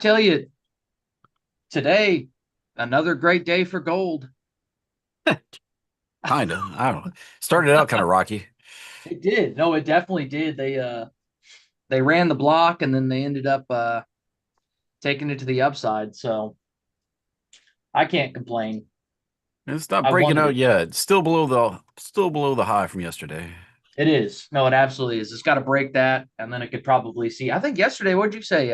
tell you today, another great day for gold. Kind of. I don't know. Started out kind of rocky. It did. No, it definitely did. They ran the block and then they ended up taking it to the upside. So I can't complain. It's not I breaking wanted out it. yet. Still below the high from yesterday. It is. No, it absolutely is. It's got to break that, and then it could probably see. I think yesterday, what'd you say?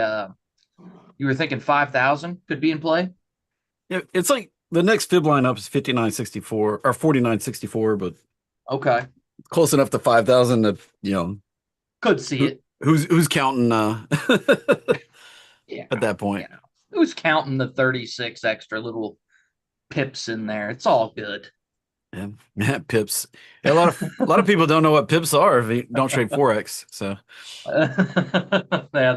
You were thinking 5,000 could be in play. Yeah, it's like the next fib lineup is 59.64 or 49.64, but Okay, close enough to 5,000 if could see who, it. who's counting Yeah, at that you point. know, who's counting the 36 extra little pips in there? It's all good. Yeah, pips. Yeah, a lot of people don't know what pips are if they don't trade forex. So Yeah,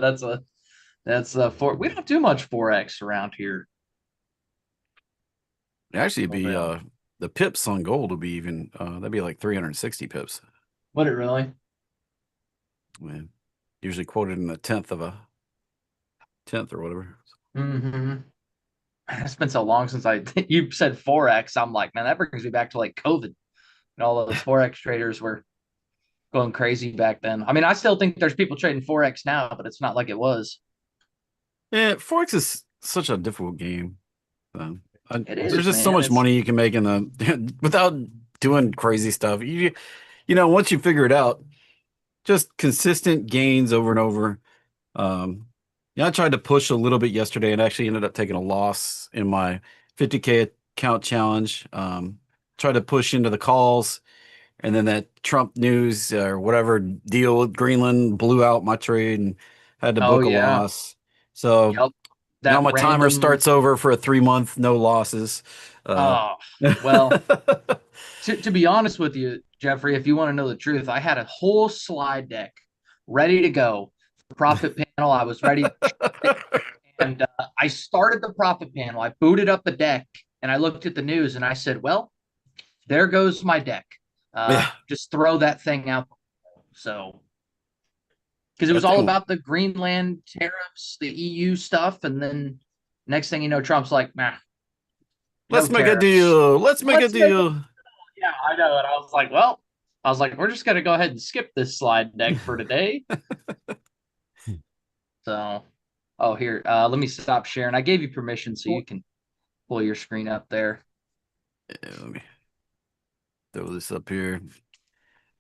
that's for we don't do much forex around here. actually it'd Oh, be well. the pips on gold would be even that'd be like 360 pips. Would it really? Yeah. Usually quoted in a tenth of a tenth or whatever. Mm-hmm. It's been so long since I you said forex. I'm like, man, that brings me back to like COVID and all those forex traders were going crazy back then. I mean, I still think there's people trading forex now, but it's not like it was. Yeah, forex is such a difficult game. It There's is, just so man. much It's money you can make in the without doing crazy stuff. Once you figure it out, just consistent gains over and over. Um, yeah, I tried to push a little bit yesterday and actually ended up taking a loss in my 50K account challenge. Tried to push into the calls, and then that Trump news or whatever deal with Greenland blew out my trade and had to oh book a yeah. loss. So Yep. now That my timer random starts over for a 3 month, no losses. Uh, oh well, to be honest with you, Jeffrey, if you want to know the truth, I had a whole slide deck ready to go. The profit panel, I was ready, and I started the profit panel. I booted up the deck, and I looked at the news, and I said, "Well, there goes my deck. yeah, Just throw that thing out." So, because it was that all thing. about the Greenland tariffs, the EU stuff, and then next thing you know, Trump's like, "Nah, no Let's make a tariffs. deal. Let's make a Let's make it." deal. Yeah, I know. And I was like, well, I was like, we're just gonna go ahead and skip this slide deck for today. So, oh, here, let me stop sharing. I gave you permission so you can pull your screen up there. Yeah, let me throw this up here.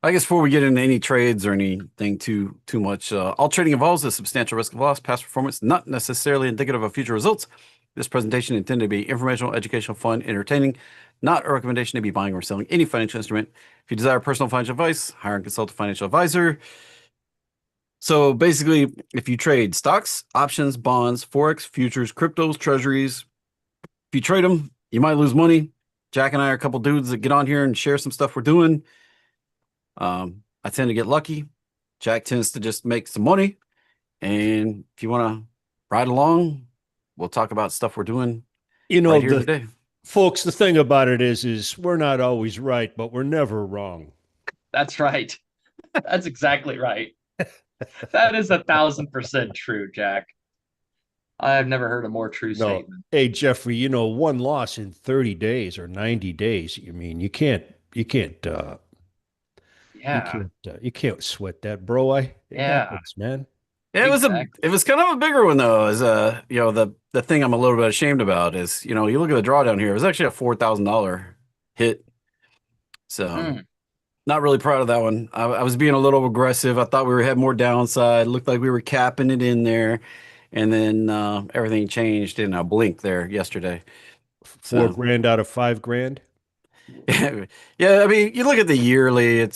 I guess before we get into any trades or anything too much, all trading involves a substantial risk of loss, past performance, not necessarily indicative of future results. This presentation intended to be informational, educational, fun, entertaining, not a recommendation to be buying or selling any financial instrument. If you desire personal financial advice, hire and consult a financial advisor. So basically, if you trade stocks, options, bonds, forex, futures, cryptos, treasuries, if you trade them, you might lose money. Jack and I are a couple dudes that get on here and share some stuff we're doing. I tend to get lucky. Jack tends to just make some money. And if you want to ride along, we'll talk about stuff we're doing You know, right here the today. folks, the thing about it is we're not always right, but we're never wrong. That's right. That's exactly right. That is 1,000% true, Jack. I have never heard a more true No, statement. hey Jeffrey, one loss in 30 days or 90 days. I mean, you can't Yeah, you can't sweat that, bro. It yeah, happens, man. Yeah, exactly. it was kind of a bigger one though. Is the thing I'm a little bit ashamed about is you look at the drawdown here. It was actually a $4,000 hit. So Mm. not really proud of that one. I was being a little aggressive. I thought we were had more downside. Looked like we were capping it in there, and then everything changed in a blink there yesterday. Four So grand out of 5 grand. yeah, I mean, you look at the yearly. It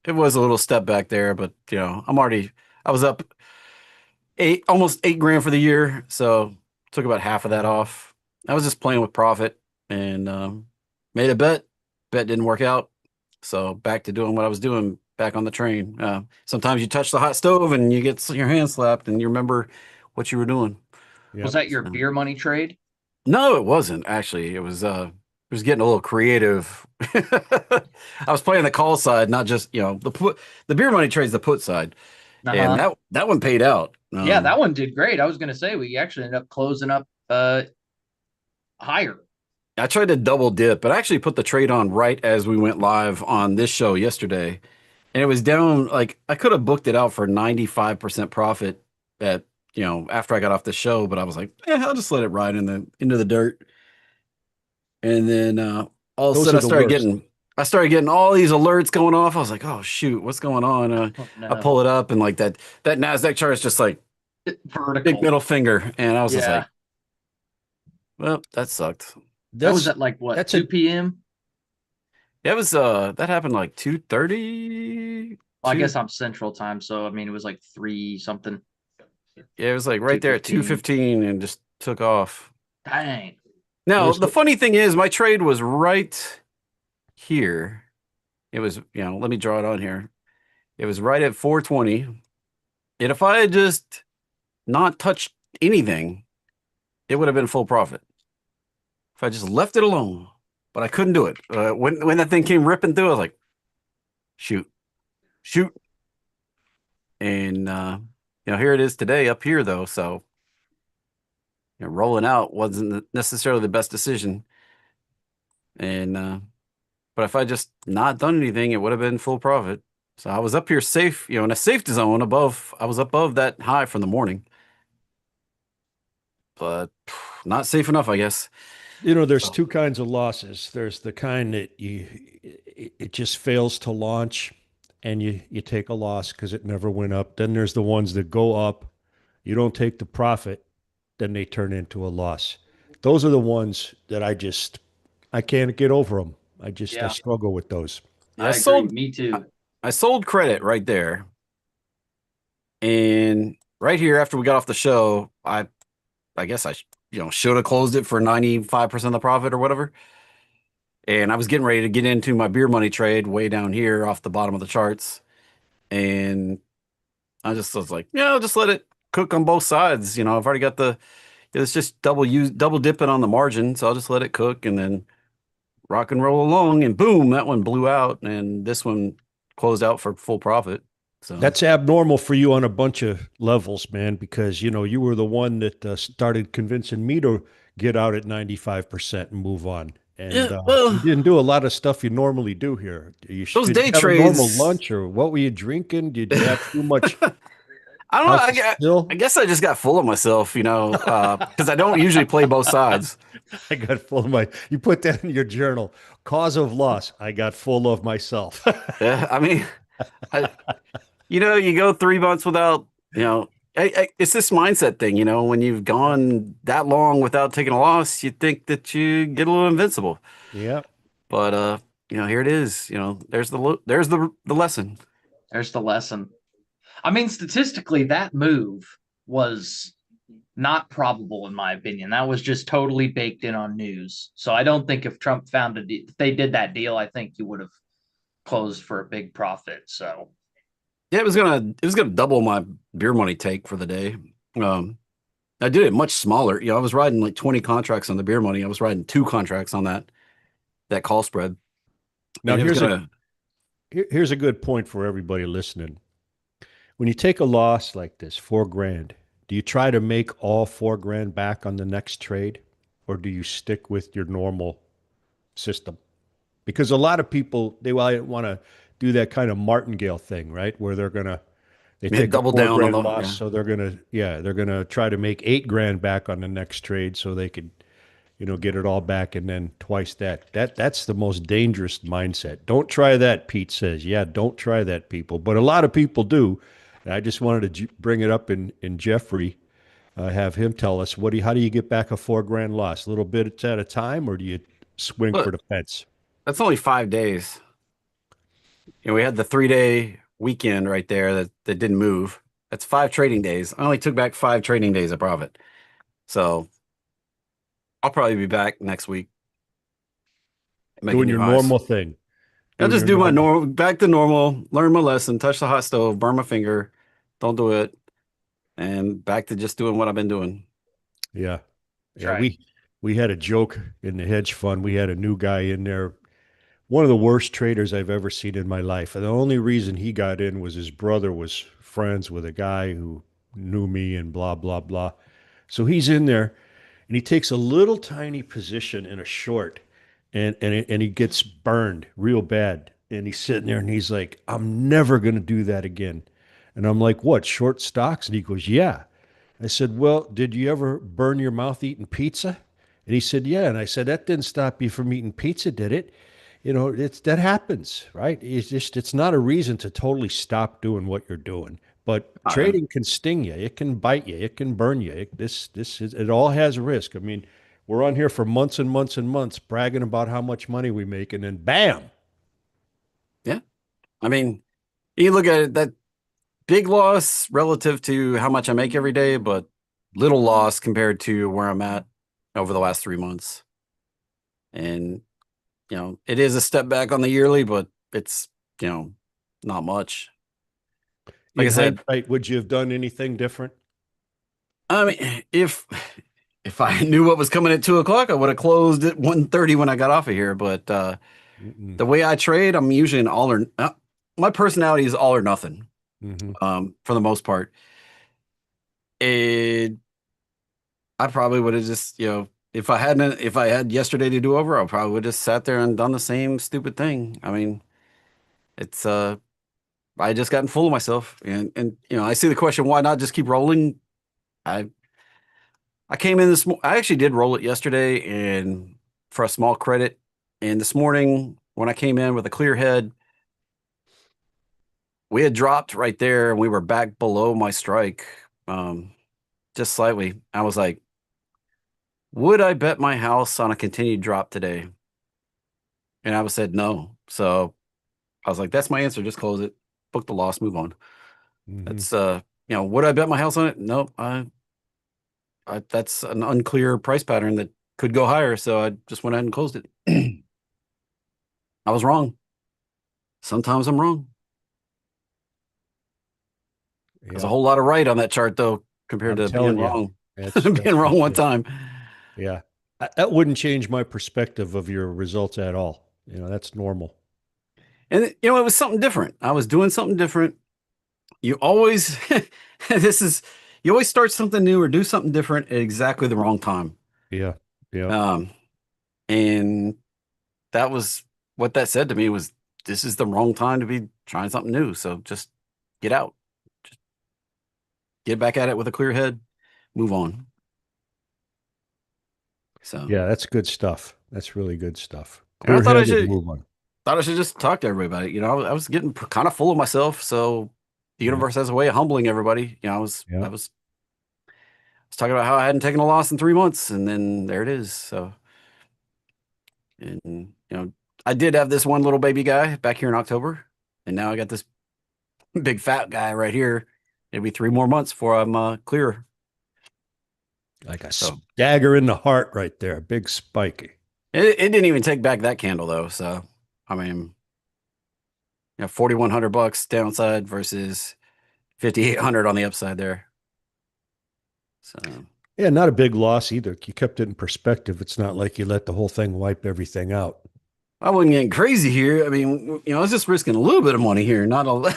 was a little step back there, but I was up almost 8 grand for the year, so took about half of that off. I was just playing with profit and made a bet. Bet didn't work out, so back to doing what I was doing back on the train. Sometimes you touch the hot stove and you get your hand slapped, and you remember what you were doing. Was Yep. that your So, beer money trade? no, it wasn't actually. It was getting a little creative. I was playing the call side, not just the beer money trades the put side, and Uh-huh. that one paid out. Yeah, that Um, one did great. I was gonna say we actually ended up closing up higher. I tried to double dip, but I actually put the trade on right as we went live on this show yesterday. And it was down like I could have booked it out for 95% profit at, after I got off the show, but I was like, I'll just let it ride into the dirt. And then all of a Those sudden are the worst. I started getting all these alerts going off. I was like, oh shoot, what's going on? Oh I pull no. it up and like that NASDAQ chart is just like big Vertical. middle finger. And I was just Yeah. like, well, that sucked. That was That's at like what, that's a 2 p.m.? That was that happened like 2:30. Well, I guess I'm central time, so I mean it was like three something, Yeah, it was like right there at 2:15. 2:15 and just took off. Dang. Now, there's the funny thing is my trade was right here. It was, let me draw it on here. It was right at 420. And if I had just not touched anything, it would have been full profit. If I just left it alone. But I couldn't do it. When that thing came ripping through, I was like, shoot, shoot. And here it is today up here though. So rolling out wasn't necessarily the best decision. And but if I just not done anything, it would have been full profit. So I was up here safe, in a safe zone above. I was above that high from the morning, but not safe enough, I guess. there's So two kinds of losses. There's the kind that it just fails to launch and you take a loss because it never went up. Then there's the ones that go up, you don't take the profit, then they turn into a loss. Those are the ones that I can't get over them. I Yeah, struggle with those. yeah, I I agree. sold. Me I, too. I sold credit right there, and right here after we got off the show, I guess I should have closed it for 95% of the profit or whatever. And I was getting ready to get into my beer money trade way down here off the bottom of the charts. And I just was like, yeah, I'll just let it cook on both sides. I've already got it's just double dipping on the margin. So I'll just let it cook and then rock and roll along. And boom, that one blew out. And this one closed out for full profit. So That's abnormal for you on a bunch of levels, man, because you were the one that started convincing me to get out at 95% and move on. And yeah, you well, didn't do a lot of stuff you normally do here. those Did you day have a normal trades, lunch or what were you drinking? Did you have too much I don't know. House of I Still? guess I just got full of myself, because I don't usually play both sides. I got full of you put that in your journal. Cause of loss. I got full of myself. Yeah, I mean, I, you go 3 months without, it's this mindset thing, when you've Yeah. gone that long without taking a loss, you think that you get a little invincible. Yeah. But here it is. There's the lesson. There's the lesson. I mean, statistically, that move was not probable in my opinion. That was just totally baked in on news. So I don't think if Trump found if they did that deal, I think you would have closed for a big profit. So Yeah, it was gonna double my beer money take for the day. Um, I did it much smaller. I was riding like 20 contracts on the beer money. I was riding two contracts on that call spread, Now and it was gonna. here's a good point for everybody listening. When you take a loss like this, 4 grand, do you try to make all 4 grand back on the next trade, or do you stick with your normal system? Because a lot of people they want to do that kind of martingale thing, right? Where they Yeah, take a double four down on grand the loss, yeah. so they're gonna try to make 8 grand back on the next trade, so they could get it all back and then twice that. That's the most dangerous mindset. Don't try that, Pete says. Yeah, don't try that, people. But a lot of people do. And I just wanted to bring it up in Jeffrey, have him tell us how do you get back a 4 grand loss? A little bit at a time, or do you swing for Look, the fence? that's only 5 days. We had the 3-day weekend right there that didn't move. That's 5 trading days. I only took back 5 trading days of profit. So I'll probably be back next week making Doing new your highs. normal thing. I'll Doing just your do my normal. normal, back to normal, learn my lesson, touch the hot stove, burn my finger, don't do it, and back to just doing what I've been doing. Yeah. that's Yeah. right. We had a joke in the hedge fund. We had a new guy in there, one of the worst traders I've ever seen in my life. And the only reason he got in was his brother was friends with a guy who knew me and blah, blah, blah. So he's in there and he takes a little tiny position in a short and he gets burned real bad. And he's sitting there and he's like, I'm never going to do that again. And I'm like, what, short stocks? And he goes, yeah. I said, well, did you ever burn your mouth eating pizza? And he said, yeah. And I said, that didn't stop you from eating pizza, did it? You know, that happens, right? It's not a reason to totally stop doing what you're doing. But I, trading can sting you. It can bite you. It can burn you. It all has risk. I mean, we're on here for months and months and months bragging about how much money we make, and then bam. yeah. I mean, you look at it, that big loss relative to how much I make every day, but little loss compared to where I'm at over the last 3 months. And, it is a step back on the yearly, but it's, not much. Like I In said, hindsight, would you have done anything different? I mean, if I knew what was coming at 2 o'clock, I would have closed at 1:30 when I got off of here. But Mm-mm. the way I trade, I'm usually an all or my personality is all or nothing. Mm-hmm. For the most part. It I probably would have just, if I had yesterday to do over, I probably would have just sat there and done the same stupid thing. I mean, it's I just gotten full of myself, and I see the question, why not just keep rolling? I I came in I actually did roll it yesterday and for a small credit, and this morning when I came in with a clear head, we had dropped right there and we were back below my strike, just slightly. I was like, would I bet my house on a continued drop today? And I was said no. So I was like, that's my answer. Just close it, book the loss, move on. Mm-hmm. That's would I bet my house on it? Nope. That's an unclear price pattern that could go higher. So I just went ahead and closed it. I was wrong. Sometimes I'm wrong. There's a Yeah, whole lot of right on that chart though, compared I'm to being telling you, wrong. that's Being for wrong one sure. time. Yeah. That wouldn't change my perspective of your results at all. That's normal. And it was something different. I was doing something different. You always this is you always start something new or do something different at exactly the wrong time. Yeah. Yeah. Um, and that was what that said to me was this is the wrong time to be trying something new. So just get out, just get back at it with a clear head, move on. So, Yeah. That's good stuff. That's really good stuff. and I Clear thought I headed, should move on. thought I should just talk to everybody about it. I was getting kind of full of myself. So the Yeah. universe has a way of humbling everybody. Yeah. I was talking about how I hadn't taken a loss in 3 months, and then there it is. So, and I did have this one little baby guy back here in October, and now I got this big fat guy right here. It'll be 3 more months before I'm clear. Like a So dagger in the heart right there. Big spike. it didn't even take back that candle though. So I mean, 4,100 bucks downside versus 5,800 on the upside there. So Yeah. Not a big loss either. You kept it in perspective. It's not like you let the whole thing wipe everything out. I wasn't getting crazy here. I mean, I was just risking a little bit of money here. Not a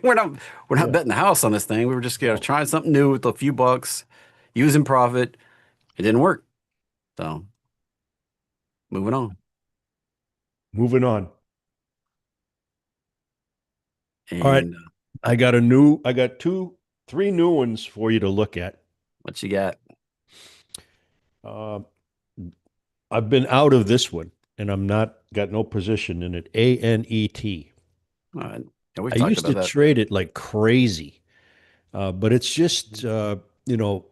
we're not Yeah. betting the house on this thing. We were just No. trying something new with a few bucks, using profit. It didn't work. So moving on. Moving on. All right. And I got three new ones for you to look at. what you got? Uh, I've been out of this one and I'm not got no position in it. ANET. Yeah, we've I talked used about to that. trade it like crazy, but it's just you know,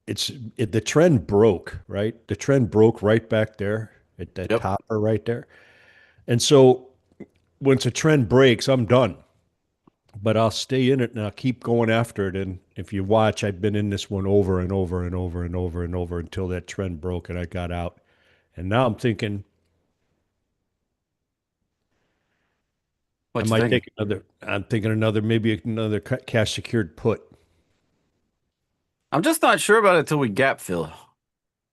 the trend broke, right? The trend broke right back there at that Yep. topper right there. And so once a trend breaks, I'm done. But I'll stay in it and I'll keep going after it. And if you watch, I've been in this one over and over and over and over and over until that trend broke and I got out. And now I'm thinking I What you might thinking? take another. I'm thinking maybe another cash secured put. I'm just not sure about it till we gap fill.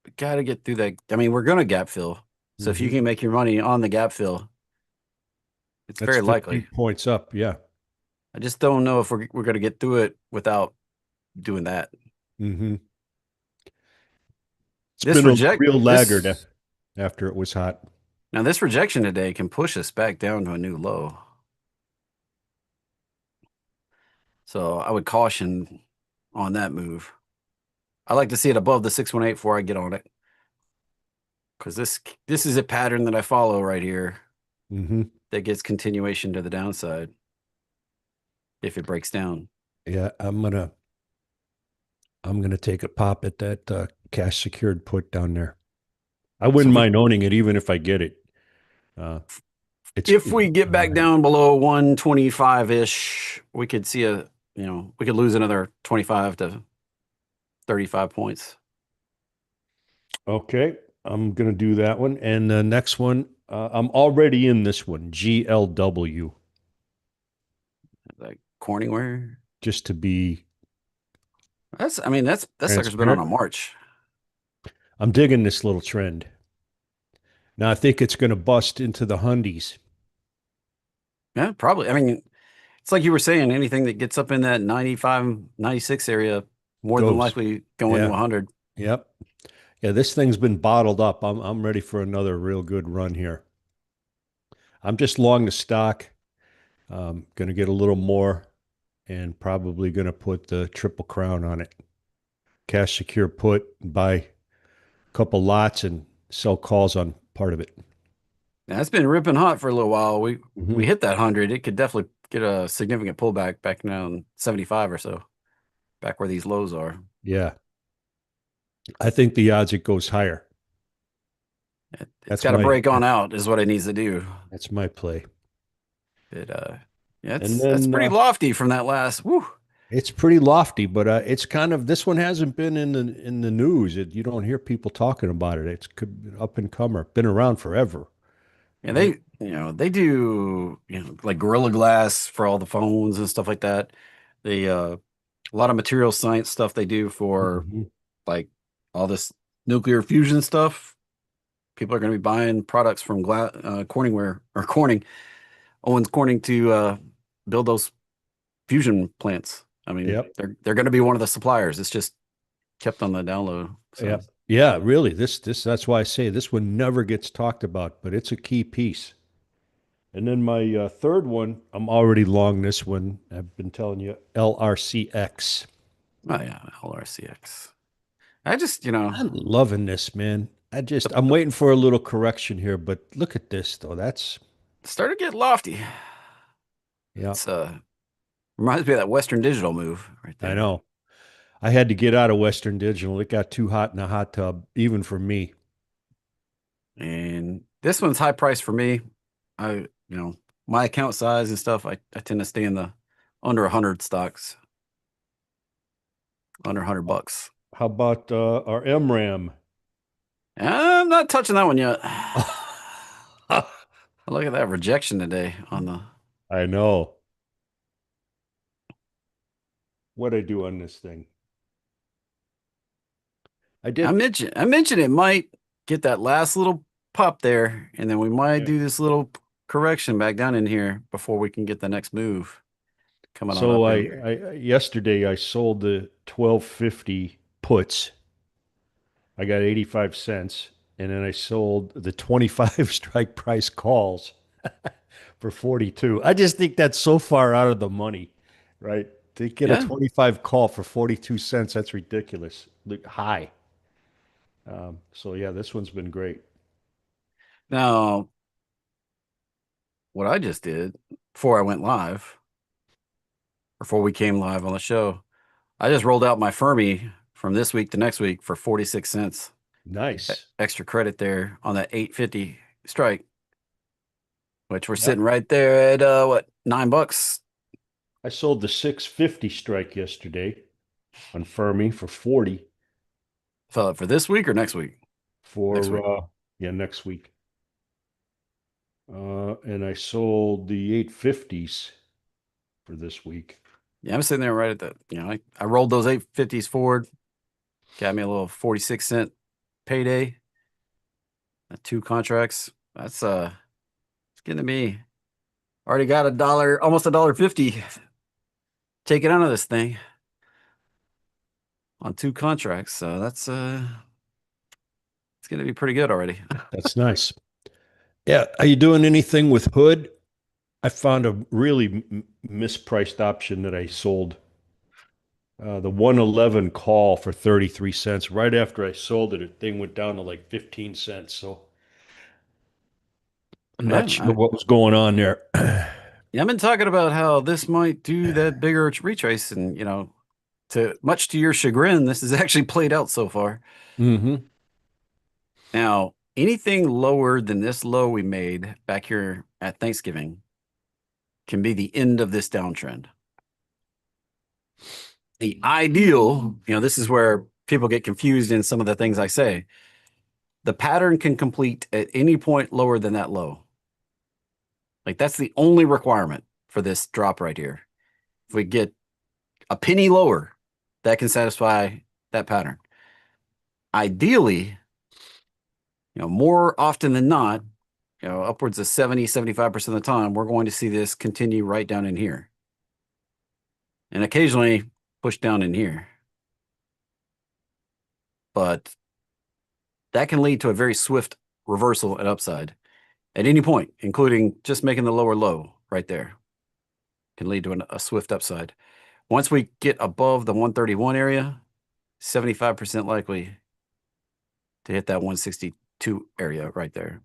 We got to get through that. I mean, we're gonna gap fill. So if you Hmm. can make your money on the gap fill, it's That's very likely. 15 points up. Yeah. I just don't know if we're going to get through it without doing that. Mm-hmm. It's This been a reject real laggard this after it was hot. Now this rejection today can push us back down to a new low. So I would caution on that move. I like to see it above the 618 before I get on it. Because this is a pattern that I follow right here Mm-hmm. that gets continuation to the downside if it breaks down. Yeah, I'm gonna take a pop at that cash secured put down there. I So wouldn't mind owning it even if I get it. Uh, if we get back down below 125-ish, we could see we could lose another 25 to 35 points. okay. I'm gonna do that one, and the next one, I'm already in this one, GLW, Like Corningware. just to be That sucker's been on transparent. a march. I'm digging this little trend. Now I think it's gonna bust into the hundies. Yeah, probably. I mean, it's like you were saying, anything that gets up in that 95, 96 area, more than Goes. likely going to Yeah. 100. Yep. Yeah, this thing's been bottled up. I'm ready for another real good run here. I'm just long the stock. Going to get a little more and probably going to put the triple crown on it. Cash secure put, buy a couple lots and sell calls on part of it. Now, it's been ripping hot for a little while. We Mm-hmm. hit that 100. It could definitely get a significant pullback back down 75 or so, back where these lows are. Yeah. I think the odds it goes higher. It's That's got to my break on out is what it needs to do. that's my play. It Yeah, And that's then pretty lofty from that last. Woo. it's pretty lofty, but it's kind of this one hasn't been in the news. You don't hear people talking about it. It's up and comer, been around forever, And right? they do, like Gorilla Glass for all the phones and stuff like that. They a lot of material science stuff they do for Mhm. like all this nuclear fusion stuff. People are going to be buying products from Corningware or Owens Corning to build those fusion plants. I mean, Yep. they're going to be one of the suppliers. It's just kept on the down low. So Yep. Yeah, really. This that's why I say this one never gets talked about, but it's a key piece. And then my third one, I'm already long this one. I've been telling you, LRCX. oh yeah, LRCX. I just I'm loving this, man. I'm waiting for a little correction here, but look at this though. That's started to get lofty. yeah, It's reminds me of that Western Digital move right I there. know. I had to get out of Western Digital. It got too hot in the hot tub, even for me. And this one's high price for me. My account size and stuff, I tend to stay in the under 100 stocks, under $100. How about our MRAM? I'm not touching that one yet. Look at that rejection today on the. I know. What I do on this thing? I I did. mentioned I mentioned it might get that last little pop there, and then we might Yeah. do this little correction back down in here before we can get the next move coming on So up I, in here. I yesterday I sold the 1250 puts. I got 85 cents, and then I sold the 25 strike price calls for 42. I just think that's so far out of the money, right? To get a Yeah. 25 call for 42 cents, that's ridiculous. Look, high. So yeah, this one's been great. Now, what I just did before I went live, before we came live on the show, I just rolled out my Fermi from this week to next week for 46 cents. Nice. Extra credit there on that 850 strike, which we're Yep. sitting right there at what, $9? I sold the 650 strike yesterday on Fermi for 40 For this week or next week? Next for week. yeah, next week. And I sold the 850s for this week. Yeah, I'm sitting there right at the, I rolled those 850s forward, got me a little 46-cent payday. 2 contracts. That's it's getting to me. Already got $1, almost $1.50 taken out of this thing. on 2 contracts. So that's it's going to be pretty good already. That's nice. Yeah. Are you doing anything with Hood? I found a really mispriced option that I sold. The 111 call for 33 cents. Right after I sold it, the thing went down to like 15 cents. So I'm not Yeah, sure what was going on there. yeah, I've been talking about how this might do that bigger retrace, and to much to your chagrin, this has actually played out so far. Mm-hmm. Now, anything lower than this low we made back here at Thanksgiving can be the end of this downtrend. The ideal, this is where people get confused in some of the things I say. The pattern can complete at any point lower than that low. Like that's the only requirement for this drop right here. If we get a penny lower, that can satisfy that pattern. Ideally, more often than not, upwards of 70, 75% of the time, we're going to see this continue right down in here. And occasionally push down in here. But that can lead to a very swift reversal and upside at any point, including just making the lower low right there. Can lead to a swift upside. Once we get above the 131 area, 75% likely to hit that 162 area right there.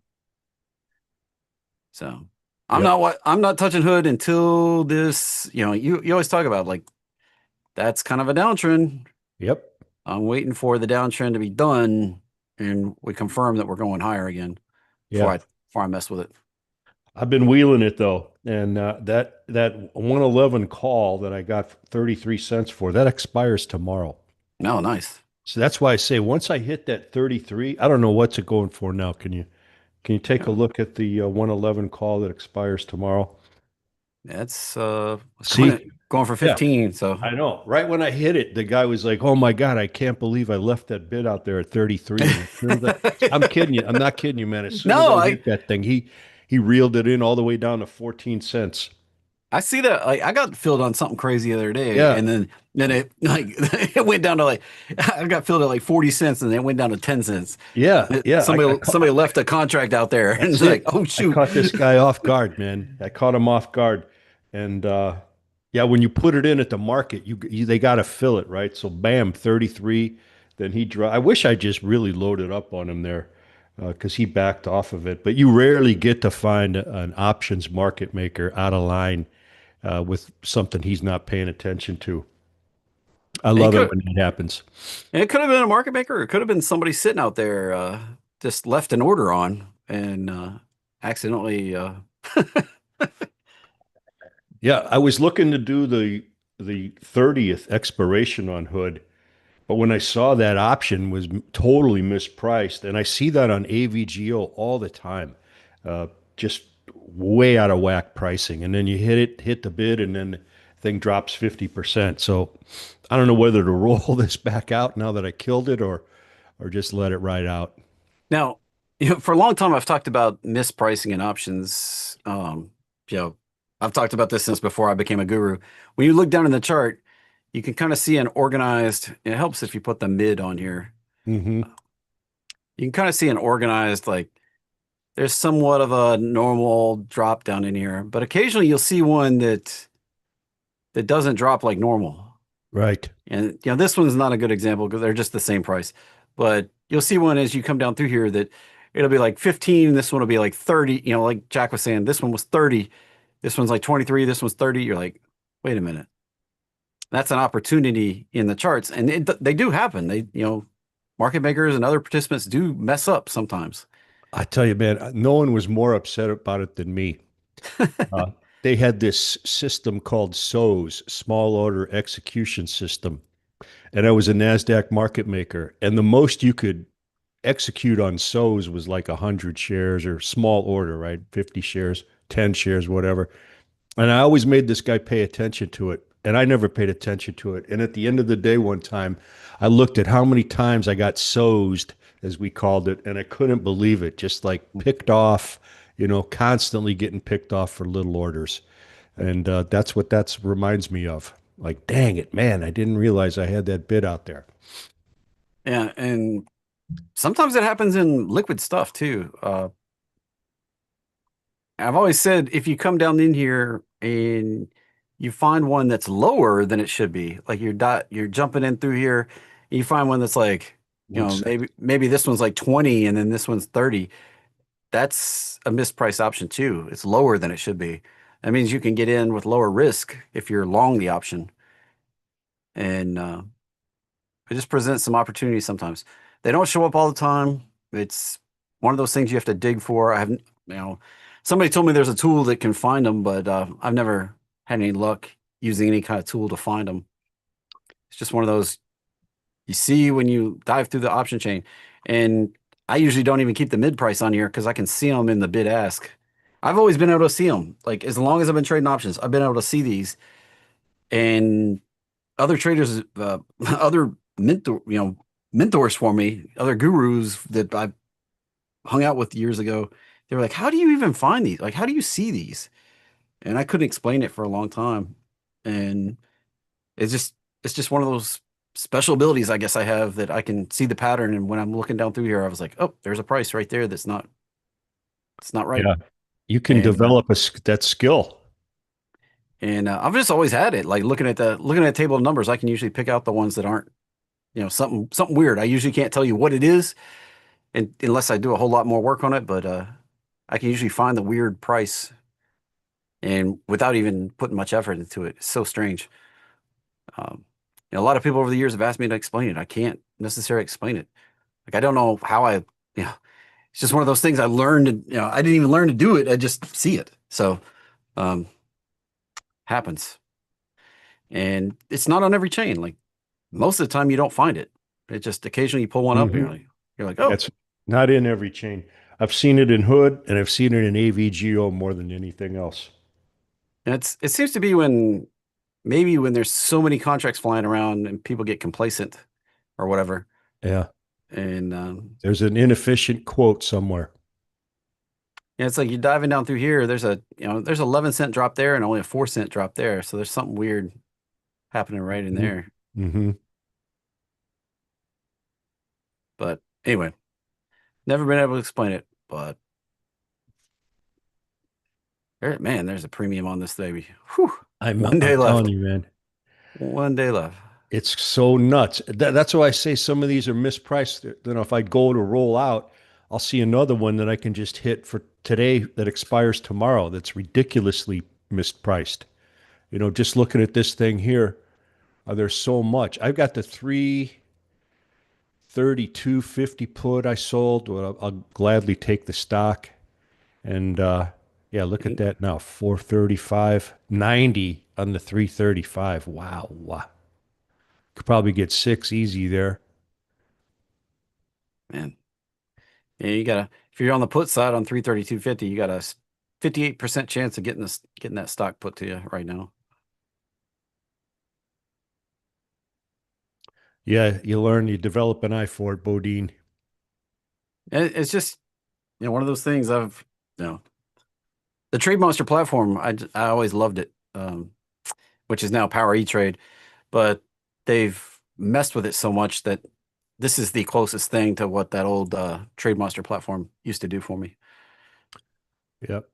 So I'm not touching Hood until this, you always talk about like that's kind of a downtrend. Yep. I'm waiting for the downtrend to be done and we confirm that we're going higher again Yeah. before I mess with it. I've been wheeling it though, and that 111 call that I got 33 cents for that expires tomorrow. No, nice. So that's why I say once I hit that 33, I don't know what's it going for now. Can you take a look at the 111 call that expires tomorrow? That's See, going for yeah, 15. So I know. Right when I hit it, the guy was like, "Oh my God, I can't believe I left that bid out there at 33." And as soon as I'm kidding you. I'm not kidding you, man. As soon as no, I hit that thing, he reeled it in all the way down to 14 cents. I see that. Like I got filled on something crazy the other day, Yeah. and then it like it went down to like I got filled at like 40 cents, and then it went down to 10 cents. Yeah. Yeah. Somebody left a contract out there, and That's it's like, it. oh I shoot. caught this guy off guard, man. I caught him off guard. And yeah, when you put it in at the market, they got to fill it, right? So bam, 33. Then I wish I just really loaded up on him there because he backed off of it. But you rarely get to find an options market maker out of line with something he's not paying attention to. I love it when that happens. It could have been a market maker. It could have been somebody sitting out there just left an order on and accidentally. Yeah, I was looking to do the 30th expiration on Hood, but when I saw that option was totally mispriced, and I see that on AVGO all the time, just way out of whack pricing. And then you hit the bid, and then the thing drops 50%. So I don't know whether to roll this back out now that I killed it or just let it ride out. Now, for a long time, I've talked about mispricing and options. I've talked about this since before I became a guru. When you look down in the chart, you can kind of see an organized. It helps if you put the mid on here. Mm-hmm. You can kind of see an organized, like there's somewhat of a normal drop down in here, but occasionally you'll see one that doesn't drop like normal. Right. And this one's not a good example because they're just the same price. But you'll see one as you come down through here that it'll be like 15. This one will be like 30. Like Jack was saying, this one was 30. This one's like 23. This one's 30. You're like, wait a minute. That's an opportunity in the charts. And they do happen. Market makers and other participants do mess up sometimes. I tell you, man, no one was more upset about it than me. They had this system called SOS, Small Order Execution System. And I was a NASDAQ market maker. And the most you could execute on SOS was like 100 shares or small order, right? 50 shares, 10 shares, whatever. And I always made this guy pay attention to it. And I never paid attention to it. And at the end of the day, one time, I looked at how many times I got SOS'd, as we called it, and I couldn't believe it. Just like picked off, constantly getting picked off for little orders. And that's what that reminds me of. Like, dang it, man, I didn't realize I had that bid out there. Yeah, and sometimes it happens in liquid stuff too. I've always said if you come down in here and you find one that's lower than it should be, like you're jumping in through here, and you find one that's like, One second. maybe this one's like 20 and then this one's 30. That's a mispriced option too. It's lower than it should be. That means you can get in with lower risk if you're long the option. And it just presents some opportunities sometimes. They don't show up all the time. It's one of those things you have to dig for. I haven't, somebody told me there's a tool that can find them, but I've never had any luck using any kind of tool to find them. It's just one of those you see when you dive through the option chain. And I usually don't even keep the mid price on here because I can see them in the bid ask. I've always been able to see them. Like as long as I've been trading options, I've been able to see these. And other traders, other mentors for me, other gurus that I hung out with years ago, they were like, "How do you even find these? Like, how do you see these?" And I couldn't explain it for a long time. And it's just it's just one of those special abilities I guess I have that I can see the pattern. And when I'm looking down through here, I was like, "Oh, there's a price right there that's not it's not right." Yeah. You can And develop that skill. I've just always had it. Like looking at a table of numbers, I can usually pick out the ones that aren't something weird. I usually can't tell you what it is, and unless I do a whole lot more work on it. But I can usually find the weird price, and without even putting much effort into it. It's so strange. Um, a lot of people over the years have asked me to explain it. I can't necessarily explain it. Like I don't know how it's just one of those things I learned. I didn't even learn to do it. I just see it. So um, happens, and it's not on every chain. Like most of the time, you don't find it. It just occasionally you pull one up, and Hmm. you're like, Yeah, oh. it's not in every chain. I've seen it in Hood and I've seen it in AVGO more than anything else. And it seems to be when maybe when there's so many contracts flying around and people get complacent or whatever. Yeah. And There's an inefficient quote somewhere. yeah, it's like you're diving down through here. There's 11-cent drop there and only a 4-cent drop there. So there's something weird happening right in Hmm. there. Hmm. But anyway, never been able to explain it. But there's a premium on this baby. Whew. One I'm day telling left. you, man, 1 day left. it's so nuts. That's why I say some of these are mispriced. If I go to roll out, I'll see another one that I can just hit for today that expires tomorrow. That's ridiculously mispriced. Just looking at this thing here, there's so much. I've got the 332.50 put I sold. Well, I'll gladly take the stock. And yeah, look at that now. 435.90 on the 335. Wow. Wow. Could probably get six easy there. Man. Yeah, if you're on the put side on 332.50, you got a 58% chance of getting that stock put to you right now. Yeah, you develop an eye for it, Bodine. It's just, one of those things the Trade Monster platform, I always loved it, which is now Power E-Trade, but they've messed with it so much that this is the closest thing to what that old Trade Monster platform used to do for me. Yep.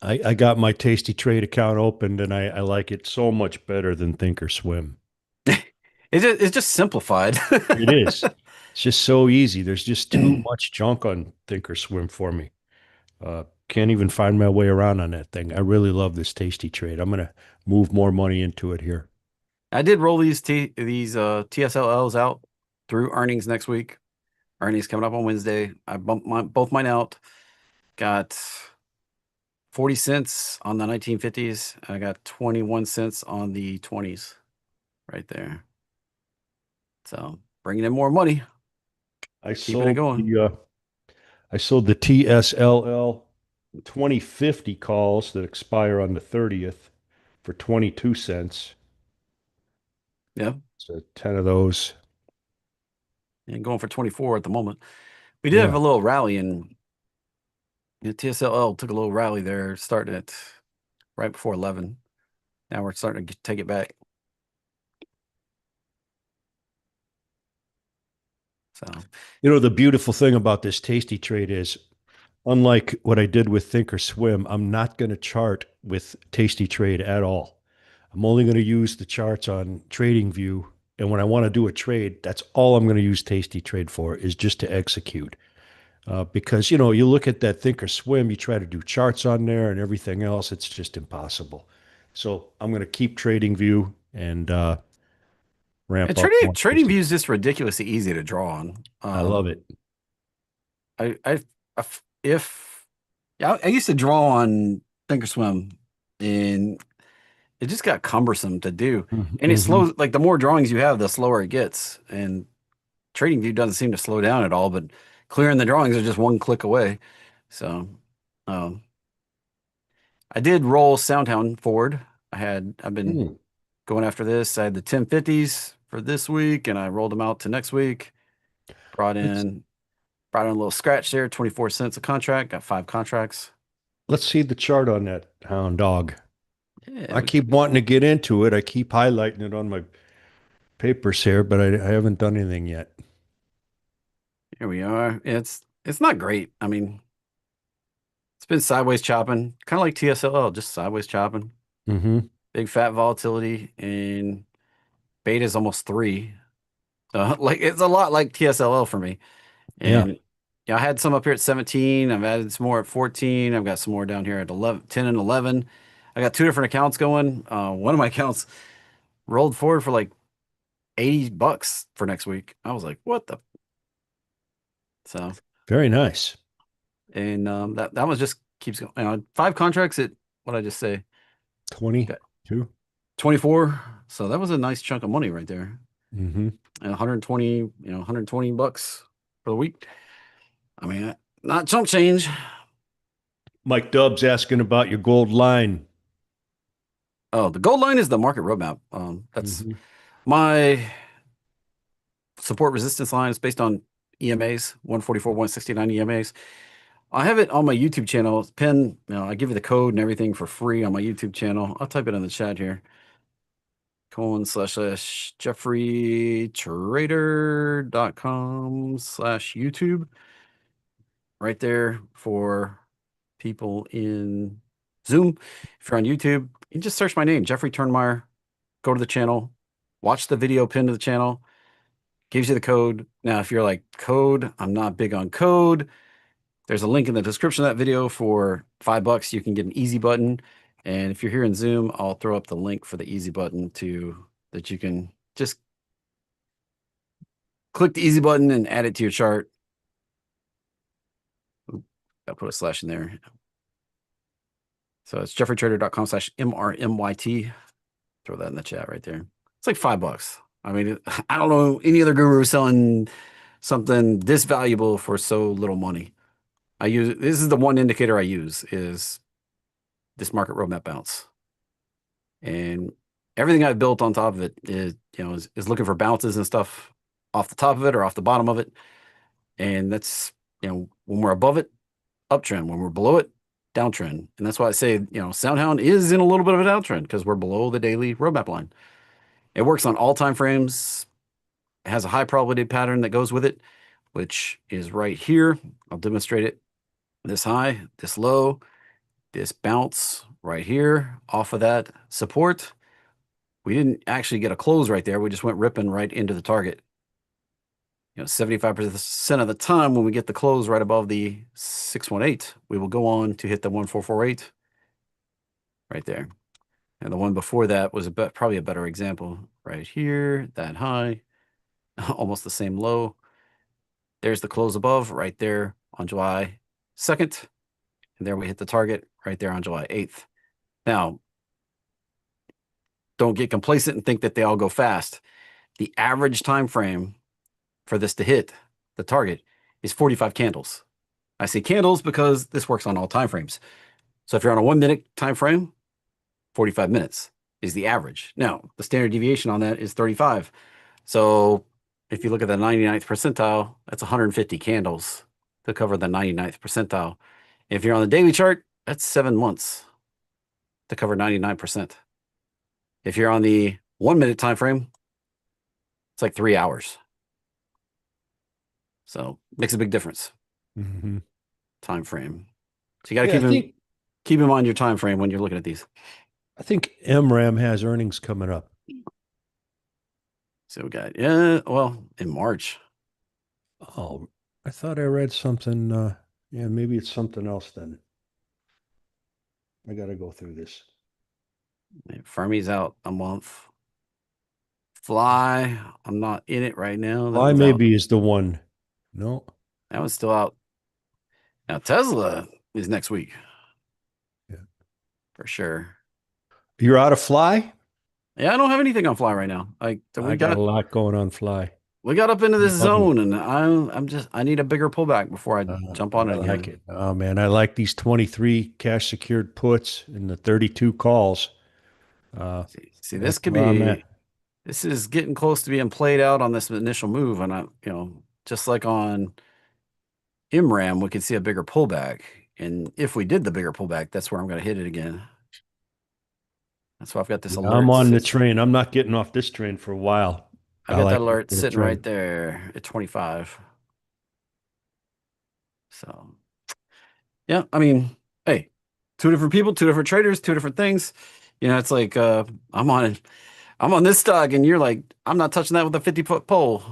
I got my Tasty Trade account opened and I like it so much better than Thinkorswim. It's just simplified. It is. It's just so easy. There's just too much junk on Thinkorswim for me. Can't even find my way around on that thing. I really love this Tasty Trade. I'm gonna move more money into it here. I did roll these TSLLs out through earnings next week. Earnings coming up on Wednesday. I bumped both mine out. Got 40 cents on the 1950s. I got 21 cents on the 20s right there. So bringing in more money, I keeping it sold going. the uh, I sold the TSLL 2050 calls that expire on the 30th for 22 cents. Yeah. So 10 of those. And going for 24 at the moment. We did have Yeah. a little rally and TSLL took a little rally there, starting at right before 11. Now we're starting to take it back. So The beautiful thing about this tasty trade is, unlike what I did with Think or Swim, I'm not going to chart with Tasty Trade at all. I'm only going to use the charts on TradingView. And when I want to do a trade, that's all I'm going to use Tasty Trade for, is just to execute. Because, you look at that Think or Swim, you try to do charts on there and everything else, it's just impossible. So I'm going to keep TradingView and and ramp up trading more trading Tasty. view is just ridiculously easy to draw on. I love it. If yeah, I used to draw on Thinkorswim, and it just got cumbersome to do. And it Mm-hmm. slows, like the more drawings you have, the slower it gets. And trading view doesn't seem to slow down at all, but clearing the drawings are just one click away. So um, I did roll Soundhound forward. I've been Mm. going after this. I had the 1050s for this week, and I rolled them out to next week. Brought Let's in brought in a little scratch there, 24 cents a contract. Got 5 contracts. let's see the chart on that hound dog. Yeah, I keep wanting to get into it. I keep highlighting it on my papers here, but I haven't done anything yet. here we are. It's not great. I mean, it's been sideways chopping, kind of like TSLL, just sideways chopping. Mm-hmm. Big fat volatility, and beta is almost 3. Like it's a lot like TSLL for me. Yeah. And yeah, I had some up here at 17. I've added some more at 14. I've got some more down here at 11, 10 and 11. I got 2 different accounts going. One of my accounts rolled forward for like $80 for next week. I was like, what the? So, Very nice. and that one just keeps going. 5 contracts at what I just say, got 22. 24. So that was a nice chunk of money right there. Mm-hmm. And 120, $120 for the week. I mean, not chump change. Mike Dubb's asking about your gold line. Oh, the gold line is the market roadmap. That's Mm-hmm. my support resistance line. It's based on EMAs, 144, 169 EMAs. I have it on my YouTube channel. Pin, I give you the code and everything for free on my YouTube channel. I'll type it in the chat here. /jeffreytrader.com/YouTube. Right there for people in Zoom. If you're on YouTube, you just search my name, Jeffrey Turnmeyer. Go to the channel, watch the video pinned to the channel, gives you the code. Now, if you're like, code, I'm not big on code, there's a link in the description of that video for $5. You can get an easy button. And if you're here in Zoom, I'll throw up the link for the easy button that you can just click the easy button and add it to your chart. I'll put a slash in there. So it's jeffreytrader.com/MRMYT. Throw that in the chat right there. It's like $5. I mean, I don't know any other guru selling something this valuable for so little money. This is the one indicator I use, is this market roadmap bounce. And everything I've built on top of it is looking for bounces and stuff off the top of it or off the bottom of it. And that's, when we're above it, uptrend. When we're below it, downtrend. And that's why I say, Soundhound is in a little bit of a downtrend because we're below the daily roadmap line. It works on all time frames. It has a high probability pattern that goes with it, which is right here. I'll demonstrate it. This high, this low, this bounce right here off of that support. We didn't actually get a close right there. We just went ripping right into the target. 75% of the time when we get the close right above the 618, we will go on to hit the 1448 right there. And the one before that was probably a better example right here, that high, almost the same low. There's the close above right there on July 2nd. And there we hit the target right there on July 8th. Now, don't get complacent and think that they all go fast. The average time frame for this to hit the target is 45 candles. I say candles because this works on all time frames. So if you're on a 1 minute time frame, 45 minutes is the average. Now, the standard deviation on that is 35. So if you look at the 99th percentile, that's 150 candles to cover the 99th percentile. If you're on the daily chart, that's 7 months to cover 99%. If you're on the 1 minute time frame, it's like 3 hours. So makes a big difference. Hmm. Time frame. So you got to Yeah, keep in mind your time frame when you're looking at these. I think MRAM has earnings coming up. So we got, yeah, well, in March. Oh, I thought I read something. Yeah, maybe it's something else then. I got to go through this. Fermi's out a month. Fly, I'm not in it right now. That Why one's out. maybe is the one. No. That one's still out. Now Tesla is next week Yeah. for sure. You're out of fly? Yeah, I don't have anything on Fly right now. Like I got a lot going on fly. we got up into this Love it. zone, and I need a bigger pullback before I jump on I it like again. it. Oh man, I like these 23 cash secured puts and the 32 calls. See, this That's could where I'm at. be this is getting close to being played out on this initial move, and just like on IMRAM, we could see a bigger pullback, and if we did the bigger pullback, that's where I'm going to hit it again. That's why I've got this Yeah, I'm alert. on the train. I'm not getting off this train for a while. I I got that like alert the sitting right trend. there at 25. So yeah, I mean, hey, two different people, two different traders, two different things. It's like I'm on this stock, and you're like, I'm not touching that with a 50-foot pole.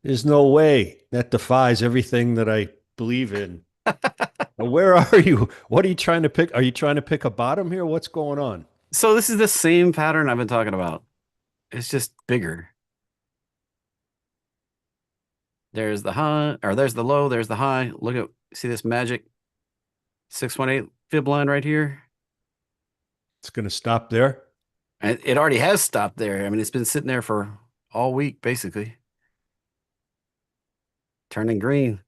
There's no way that defies everything that I believe in. Now, where are you? What are you trying to pick? Are you trying to pick a bottom here? What's going on? So this is the same pattern I've been talking about. It's just bigger. There's the high, or there's the low, there's the high. See this magic 618 fib line right here? It's going to stop there. And it already has stopped there. I mean, it's been sitting there for all week, basically. Turning green.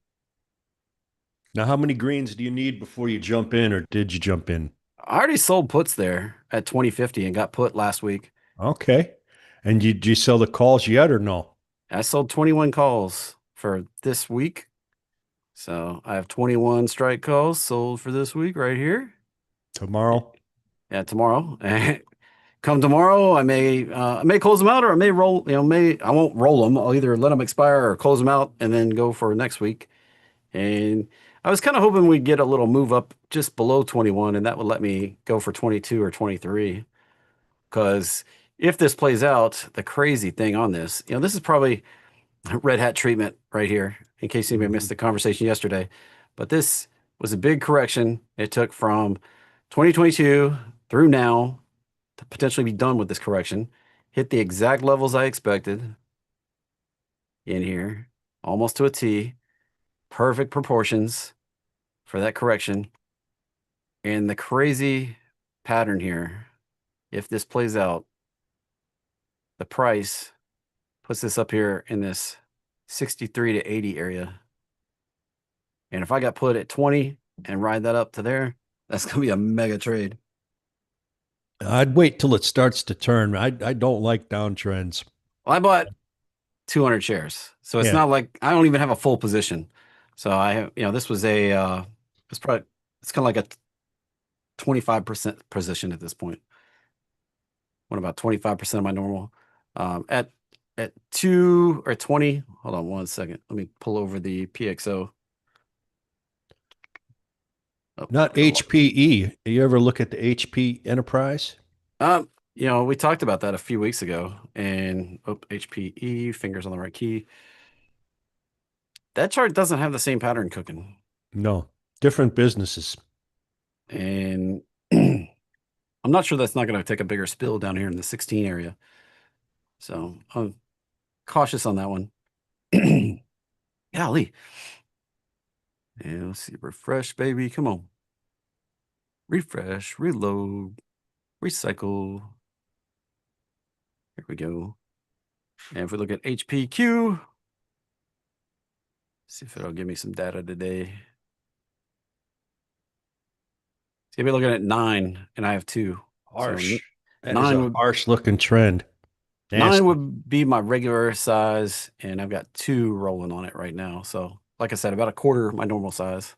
Now, how many greens do you need before you jump in, or did you jump in? I already sold puts there at 2050 and got put last week. Okay. And did you sell the calls yet or no? I sold 21 calls for this week. So I have 21 strike calls sold for this week right here. Tomorrow? Yeah, tomorrow. Come tomorrow, I may close them out, or I may roll. I won't roll them. I'll either let them expire or close them out and then go for next week. And I was kind of hoping we'd get a little move up just below 21, and that would let me go for 22 or 23. Because if this plays out, the crazy thing on this, this is probably red hat treatment right here, in case anybody missed the conversation yesterday. But this was a big correction. It took from 2022 through now to potentially be done with this correction. Hit the exact levels I expected in here, almost to a T. Perfect proportions for that correction. And the crazy pattern here, if this plays out, the price puts this up here in this 63 to 80 area. And if I got put at 20 and ride that up to there, that's going to be a mega trade. I'd wait till it starts to turn. I don't like downtrends. Well, I bought 200 shares. So it's Yeah. not like I don't even have a full position. So this was it's kind of like a 25% position at this point. What about 25% of my normal? At 2 or 20, hold on one second. Let me pull over the PXO. Oh, Not HPE. You ever look at the HP Enterprise? we talked about that a few weeks ago, and HPE, fingers on the right key. That chart doesn't have the same pattern cooking. No, different businesses. And I'm not sure that's not going to take a bigger spill down here in the 16 area. So I'm cautious on that one. Golly. And let's see, refresh, baby. Come on. Refresh, reload, recycle. Here we go. And if we look at HPQ, see if it'll give me some data today. See, we're looking at 9, and I have 2. Harsh. So That is a harsh looking trend. 9 would be my regular size, and I've got 2 rolling on it right now. So, like I said, about a quarter my normal size.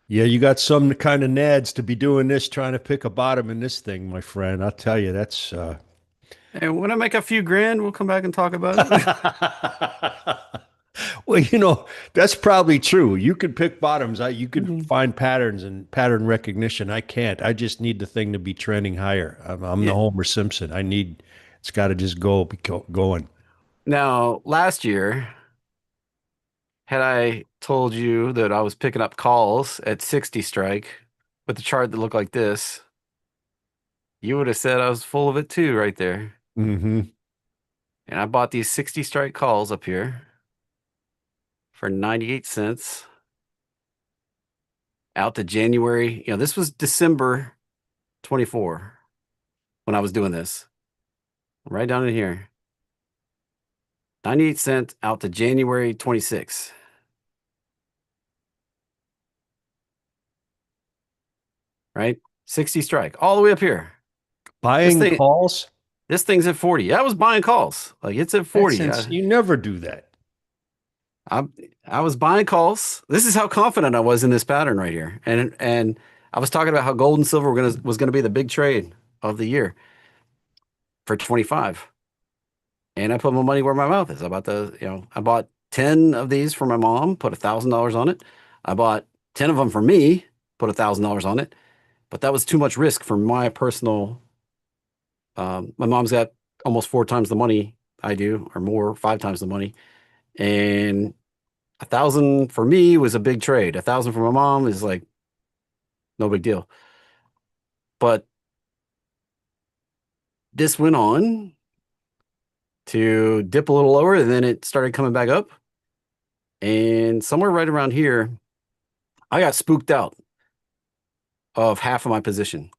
Yeah, you got some kind of nads to be doing this, trying to pick a bottom in this thing, my friend. I'll tell you, that's And when I make a few grand, we'll come back and talk about it. Well, that's probably true. You could pick bottoms. You could Mhm. find patterns and pattern recognition. I can't. I just need the thing to be trending higher. I'm the Yeah. Homer Simpson. It's got to just going. Now, last year, had I told you that I was picking up calls at 60 strike with a chart that looked like this, you would have said I was full of it too, right there. Hmm. And I bought these 60 strike calls up here for 98 cents out to January. This was December 24 when I was doing this, right down in here. 98 cents out to January 26. Right? 60 strike all the way up here. This Buying thing, calls. this thing's at 40. I was buying calls. Like it's at 40. You never do that. I I was buying calls. This is how confident I was in this pattern right here. And I was talking about how gold and silver was gonna be the big trade of the year for 25. And I put my money where my mouth is. I bought 10 of these for my mom, put $1,000 on it. I bought 10 of them for me, put $1,000 on it. But that was too much risk for my personal. My mom's got almost 4 times the money I do, or more, 5 times the money. And 1,000 for me was a big trade. 1,000 for my mom is like no big deal. But this went on to dip a little lower, and then it started coming back up. And somewhere right around here, I got spooked out of half of my position.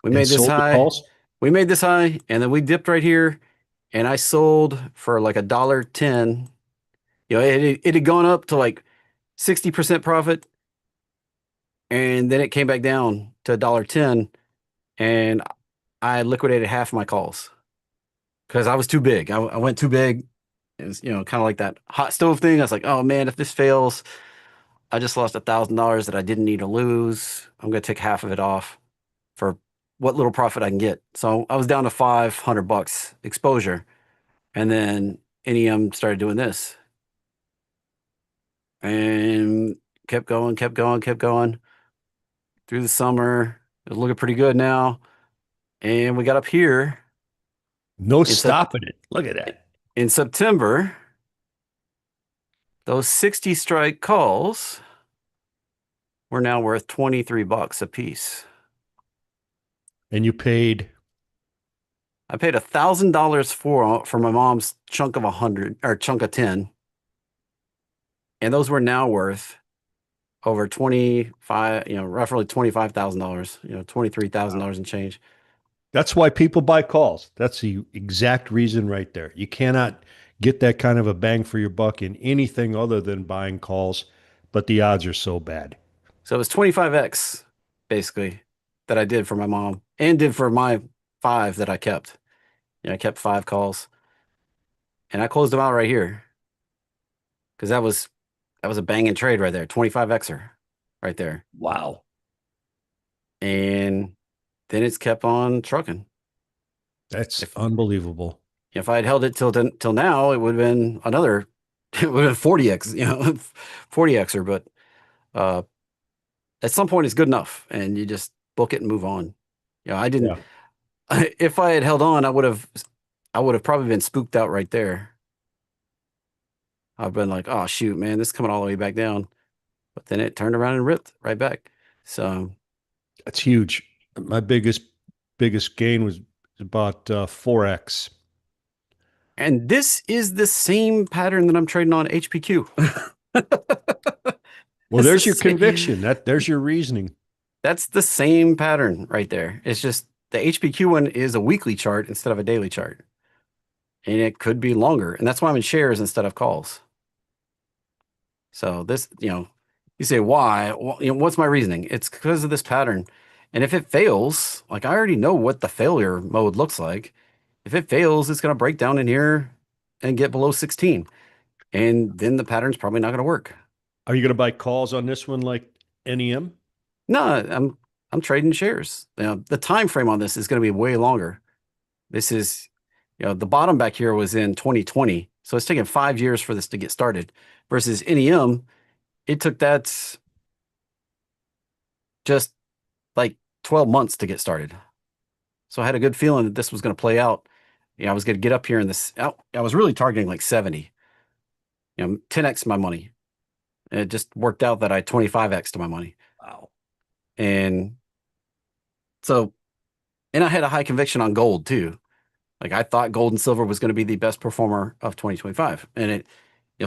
We And made this sold the high. calls. We made this high, and then we dipped right here, and I sold for like $1.10. It had gone up to like 60% profit, and then it came back down to $1.10, and I liquidated half of my calls because I was too big. I went too big. It was, kind of like that hot stove thing. I was like, oh man, if this fails, I just lost $1,000 that I didn't need to lose. I'm going to take half of it off for what little profit I can get. So I was down to $500 exposure. And then NEM started doing this and kept going, kept going, kept going through the summer. It was looking pretty good now. And we got up here No in, Sep- stopping it. Look at that. in September. Those 60 strike calls were now worth $23 a piece. And you paid. I paid $1,000 for my mom's chunk of 100 or chunk of 10. And those were now worth over 25, roughly $25,000, $23,000 and change. That's why people buy calls. That's the exact reason right there. You cannot get that kind of a bang for your buck in anything other than buying calls, but the odds are so bad. So it was 25x basically that I did for my mom and did for my 5 that I kept. I kept 5 calls and I closed them out right here because that was a banging trade right there, 25xer right there. Wow. And then it's kept on trucking. That's If unbelievable. if I had held it till now, it would have been another, it would have been 40x, 40xer. But at some point, it's good enough, and you just book it and move on. I didn't. Yeah. If I had held on, I would have probably been spooked out right there. I've been like, oh shoot, man, this is coming all the way back down. But then it turned around and ripped right back. So, That's huge. My biggest gain was about 4x. and this is the same pattern that I'm trading on HPQ. Well, It's the there's your same. conviction. There's your reasoning. That's the same pattern right there. It's just the HPQ one is a weekly chart instead of a daily chart. And it could be longer. And that's why I'm in shares instead of calls. So this, you say, why? Well, what's my reasoning? It's because of this pattern. And if it fails, like I already know what the failure mode looks like. If it fails, it's going to break down in here and get below 16. And then the pattern's probably not going to work. Are you going to buy calls on this one like NEM? No, I'm trading shares. The time frame on this is going to be way longer. This is, the bottom back here was in 2020, So it's taken 5 years for this to get started versus NEM. It took that just like 12 months to get started. So I had a good feeling that this was going to play out. I was going to get up here in this. I was really targeting like 70, 10x my money. And it just worked out that I 25x to my money. Wow. And so, and I had a high conviction on gold too. Like I thought gold and silver was going to be the best performer of 2025. And it,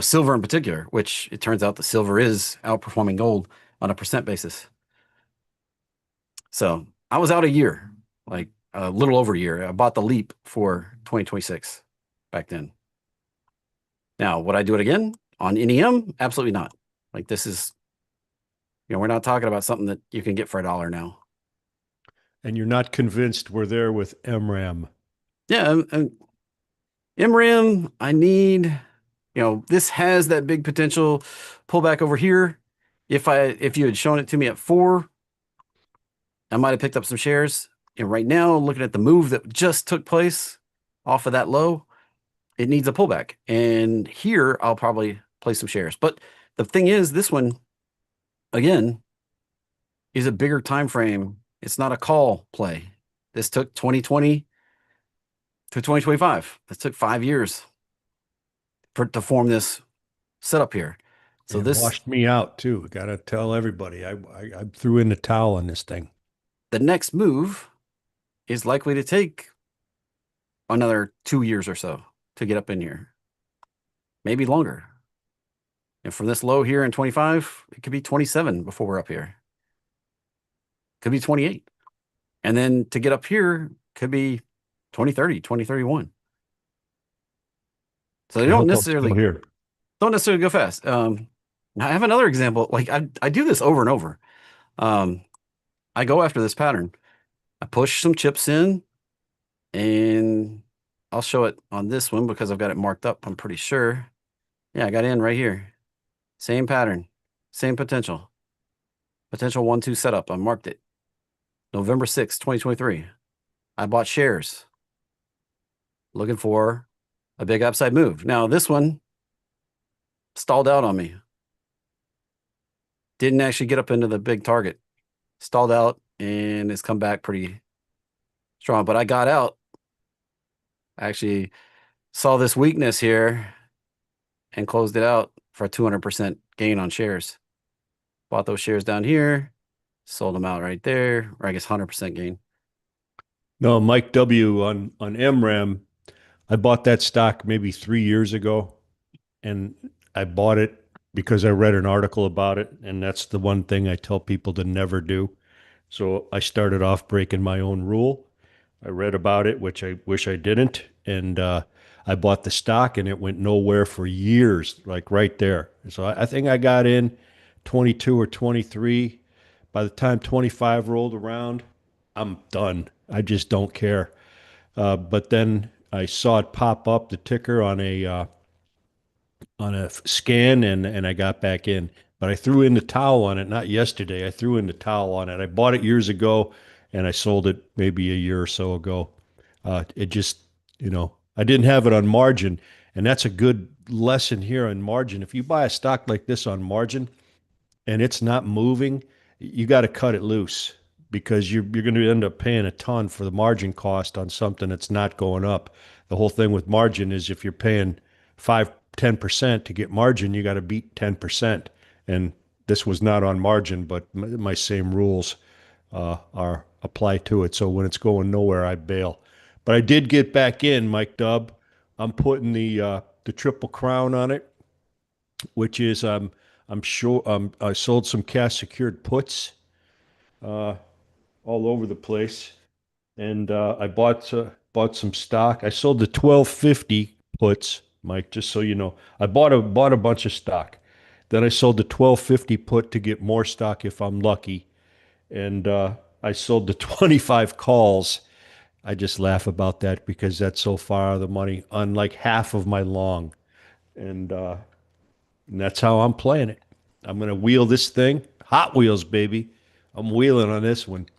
silver in particular, which it turns out the silver is outperforming gold on a percent basis. So I was out a year, like a little over a year. I bought the leap for 2026 back then. Now, would I do it again on NEM? Absolutely not. Like this is, we're not talking about something that you can get for $1 now. And you're not convinced we're there with MRAM. Yeah, and MRAM, I need, this has that big potential pullback over here. If you had shown it to me at 4, I might have picked up some shares. And right now, looking at the move that just took place off of that low, it needs a pullback. And here, I'll probably place some shares. But the thing is, this one, again, is a bigger time frame. It's not a call play. This took 2020 to 2025. This took 5 years to form this setup here. So It this washed me out too. Got to tell everybody. I threw in the towel on this thing. the next move is likely to take another 2 years or so to get up in here, maybe longer. And from this low here in 25, it could be 27 before we're up here. Could be 28. And then to get up here could be 2030, 2031. So they don't necessarily go fast. I have another example. Like I do this over and over. I go after this pattern. I push some chips in, and I'll show it on this one because I've got it marked up, I'm pretty sure. Yeah, I got in right here. Same pattern, same potential. Potential 1-2 setup. I marked it. November 6th, 2023. I bought shares. Looking for a big upside move. Now, this one stalled out on me. Didn't actually get up into the big target. Stalled out and it's come back pretty strong. But I got out. I actually saw this weakness here and closed it out for a 200% gain on shares. Bought those shares down here, sold them out right there, or I guess 100% gain. No, Mike W. on MRAM, I bought that stock maybe 3 years ago, and I bought it because I read an article about it, and that's the one thing I tell people to never do. So I started off breaking my own rule. I read about it, which I wish I didn't, and I bought the stock, and it went nowhere for years, like right there. So I think I got in 22 or 23. By the time 25 rolled around, I'm done. I just don't care. But then I saw it pop up the ticker on a scan, and I got back in. But I threw in the towel on it, not yesterday. I threw in the towel on it. I bought it years ago, and I sold it maybe a year or so ago. It just, I didn't have it on margin, and that's a good lesson here on margin. If you buy a stock like this on margin and it's not moving, you got to cut it loose because you're going to end up paying a ton for the margin cost on something that's not going up. The whole thing with margin is if you're paying 5-10% to get margin, you got to beat 10%. And this was not on margin, but my same rules are apply to it. So when it's going nowhere, I bail. But I did get back in, Mike Dubb. I'm putting the triple crown on it, which is I'm sure I sold some cash secured puts all over the place, and I bought some stock. I sold the 1250 puts, Mike, just so you know. I bought a bunch of stock. Then I sold the 1250 put to get more stock if I'm lucky, and I sold the 25 calls. I just laugh about that because that's so far out of the money on like half of my long, and that's how I'm playing it. I'm gonna wheel this thing, Hot Wheels, baby. I'm wheeling on this one.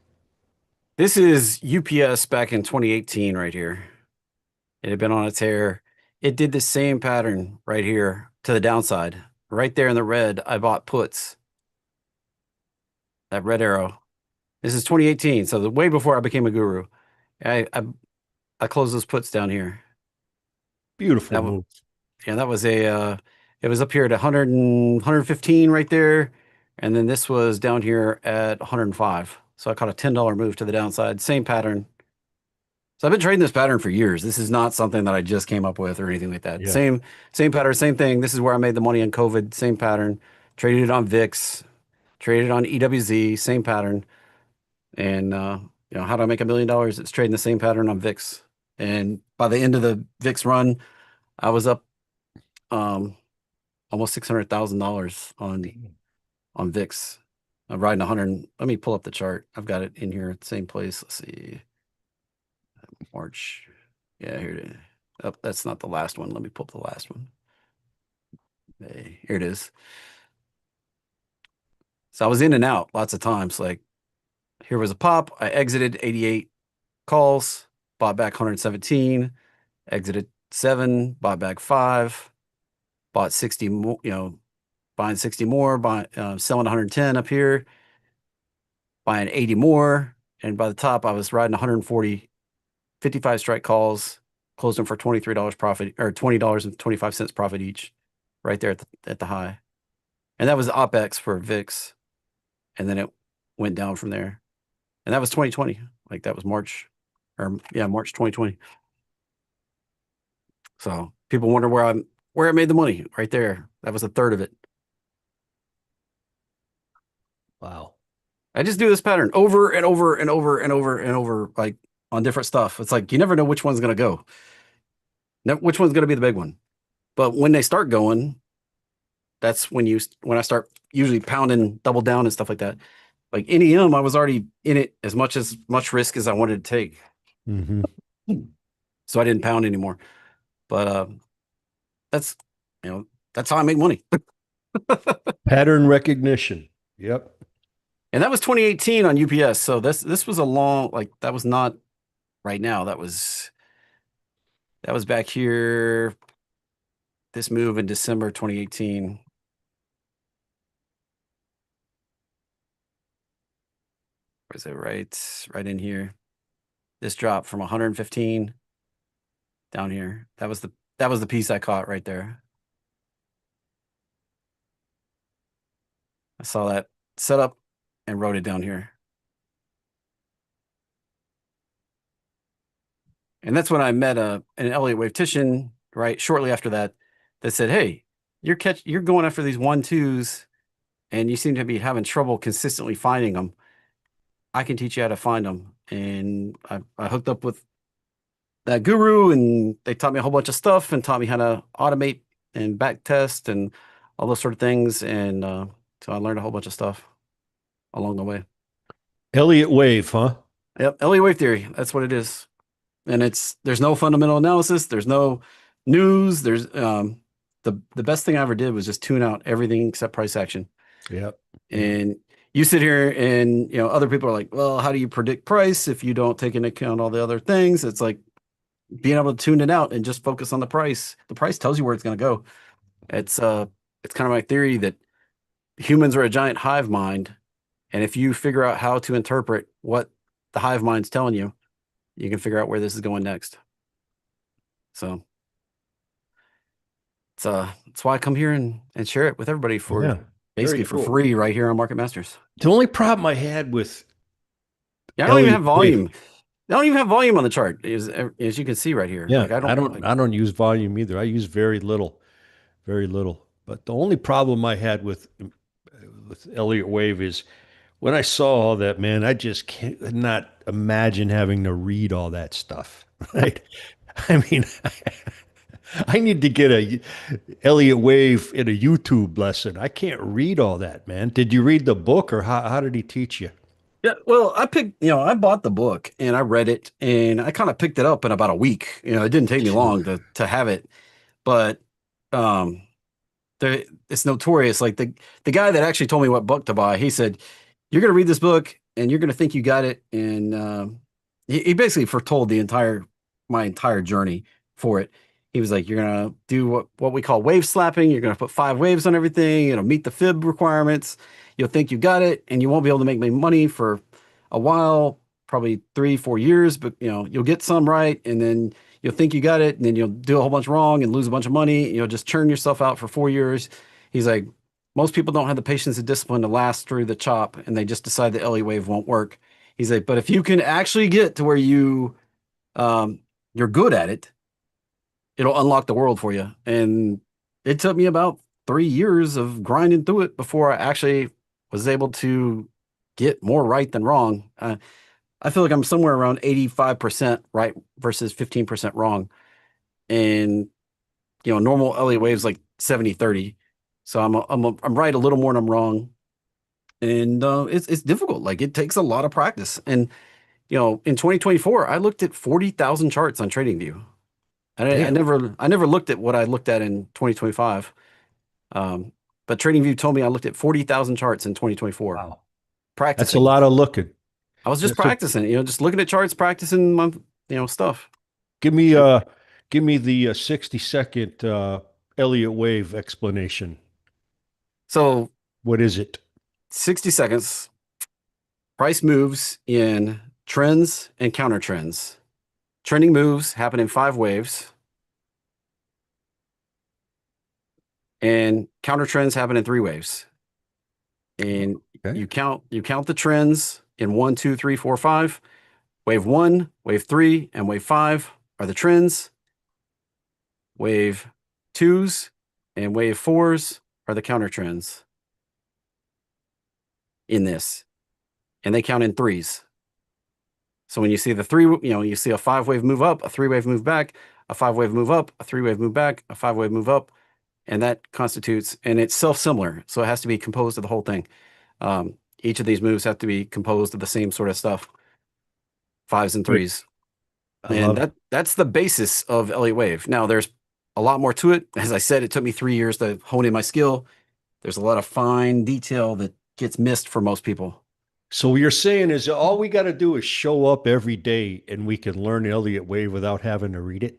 This is UPS back in 2018 right here. It had been on a tear. it did the same pattern right here to the downside. Right there in the red, I bought puts. That red arrow. This is 2018, so way before I became a guru. I closed those puts down here. Beautiful That move. Yeah, that was it was up here at 100 and 115 right there. And then this was down here at 105. So I caught a $10 move to the downside. Same pattern. So I've been trading this pattern for years. This is not something that I just came up with or anything like that. Yeah. Same pattern, same thing. This is where I made the money in COVID. Same pattern. Traded it on VIX, traded it on EWZ, same pattern. And how do I make $1 million? It's trading the same pattern on VIX. And by the end of the VIX run, I was up almost $600,000 on VIX. I'm riding 100. Let me pull up the chart. I've got it in here at the same place. Let's see. March. Yeah, here it is. Oh, that's not the last one. Let me pull up the last one. Hey, here it is. So I was in and out lots of times. Like here was a pop. I exited 88 calls, bought back 117, exited 7, bought back 5, bought 60 more, buying 60 more, selling 110 up here, buying 80 more. And by the top, I was riding 140, 55 strike calls, closed them for $23 profit or $20.25 profit each right there at the high. And that was the OPEX for VIX. And then it went down from there. And that was 2020. Like that was March 2020. So people wonder where I made the money right there. That was a third of it. Wow. I just do this pattern over and over and over and over and over, like on different stuff. It's like you never know which one's going to go, which one's going to be the big one. But when they start going, that's when I start usually pounding double down and stuff like that. Like NEM, I was already in it as much risk as I wanted to take. Mm-hmm. So I didn't pound anymore. But that's how I make money. Pattern recognition. Yep. And that was 2018 on UPS. So this was a long, like that was not right now. That was back here. This move in December 2018. Where's it? Right in here. This drop from 115 down here. That was the piece I caught right there. I saw that set up and wrote it down here. And that's when I met an Elliott wave Titian, right? Shortly after that said, hey, you're going after these 1-2s and you seem to be having trouble consistently finding them. I can teach you how to find them. And I hooked up with that guru and they taught me a whole bunch of stuff and taught me how to automate and back test and all those sort of things. And so I learned a whole bunch of stuff along the way. Elliott wave, huh? Yep. Elliott wave theory. That's what it is. And there's no fundamental analysis. There's no news. There's the best thing I ever did was just tune out everything except price action. Yep. And you sit here and other people are like, well, how do you predict price if you don't take into account all the other things? It's like being able to tune it out and just focus on the price. The price tells you where it's going to go. It's kind of my theory that humans are a giant hive mind, and if you figure out how to interpret what the hive mind's telling you, you can figure out where this is going next. So it's why I come here and share it with everybody for basically for free right here on Market Masters. The only problem I had with I don't even have volume. I don't even have volume on the chart, as you can see right here. Yeah, like, I don't use volume either. I use very little. But the only problem I had with Elliott wave is when I saw all that, man, I just cannot imagine having to read all that stuff. Right? I mean, I need to get a Elliott wave in a YouTube lesson. I can't read all that, man. Did you read the book or how did he teach you? Yeah, well, I bought the book and I read it and I kind of picked it up in about a week. It didn't take me long to have it, but it's notorious. Like the guy that actually told me what book to buy, he said, you're going to read this book and you're going to think you got it. And he basically foretold my entire journey for it. He was like, you're gonna do what we call wave slapping. You're gonna put 5 waves on everything. It'll meet the fib requirements. You'll think you got it, and you won't be able to make money for a while, probably 3-4 years. But you'll get some right, and then you'll think you got it, and then you'll do a whole bunch wrong and lose a bunch of money. You'll just churn yourself out for 4 years. He's like, most people don't have the patience and discipline to last through the chop, and they just decide the LE wave won't work. He's like, but if you can actually get to where you're good at it, it'll unlock the world for you. And it took me about 3 years of grinding through it before I actually was able to get more right than wrong. I feel like I'm somewhere around 85% right versus 15% wrong. And, normal LA waves like 70-30. So I'm right a little more than I'm wrong. And it's difficult. Like, it takes a lot of practice. And, in 2024, I looked at 40,000 charts on TradingView. I Damn. never looked at what I looked at in 2025. But TradingView told me I looked at 40,000 charts in 2024. Wow. Practicing. That's a lot of looking. I was just So practicing, just looking at charts, practicing my, stuff. give me the 60-second Elliott wave explanation. So What is it? 60 seconds, price moves in trends and counter trends. Trending moves happen in 5 waves. And counter trends happen in 3 waves. And Okay. you count the trends in 1, 2, 3, 4, 5. Wave 1, wave 3, and wave 5 are the trends. Wave 2s and wave 4s are the counter trends in this. And they count in 3s. So when you see the 3, you see a 5-wave move up, a 3-wave move back, a 5-wave move up, a 3-wave move back, a 5-wave move up. And that constitutes, and it's self-similar. So it has to be composed of the whole thing. Each of these moves have to be composed of the same sort of stuff. 5s and 3s. And that's the basis of Elliott Wave. Now, there's a lot more to it. As I said, it took me 3 years to hone in my skill. There's a lot of fine detail that gets missed for most people. So what you're saying is all we got to do is show up every day and we can learn Elliott Wave without having to read it?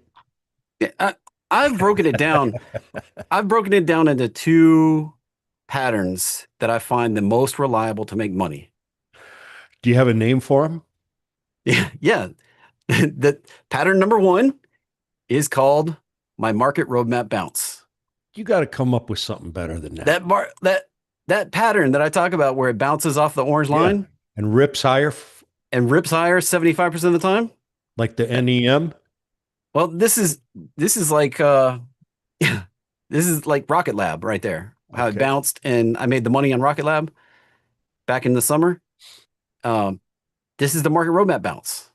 Yeah, I've broken it down. I've broken it down into 2 patterns that I find the most reliable to make money. Do you have a name for them? Yeah. The pattern number 1 is called my market roadmap bounce. You got to come up with something better than that. That pattern that I talk about where it bounces off the orange line and rips higher 75% of the time, like the NEM. Well, this is like this is like Rocket Lab right there. How it bounced and I made the money on Rocket Lab back in the summer. This is the market roadmap bounce.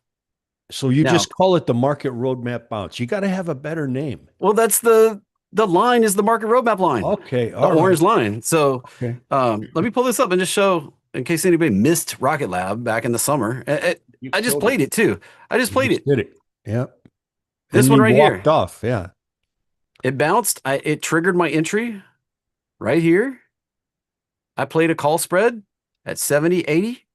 So you just call it the market roadmap bounce. You got to have a better name. Well, that's the line is the market roadmap line. Okay. The orange line. So let me pull this up and just show in case anybody missed Rocket Lab back in the summer. I just played it too. I just played it. Did it. Yeah. This one right here. Off. Yeah. It bounced. It triggered my entry right here. I played a call spread at 70, 80.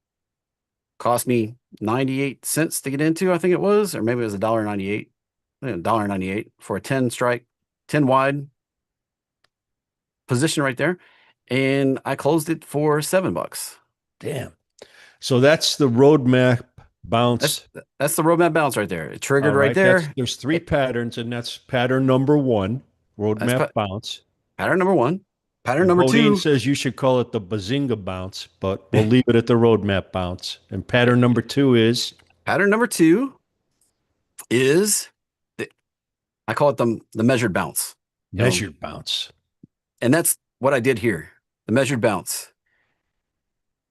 Cost me 98 cents to get into, I think it was, or maybe it was $1.98. $1.98 for a 10 strike, 10 wide position right there. And I closed it for $7. Damn. So that's the roadmap bounce. That's the roadmap bounce right there. It triggered right there. There's 3 patterns, and that's pattern number 1, roadmap bounce. Pattern number 1. Pattern number 2. Bodine says you should call it the Bazinga bounce, but we'll leave it at the roadmap bounce. And pattern number 2 is? Pattern number 2 is, I call it the measured bounce. Measured bounce. And that's what I did here. The measured bounce.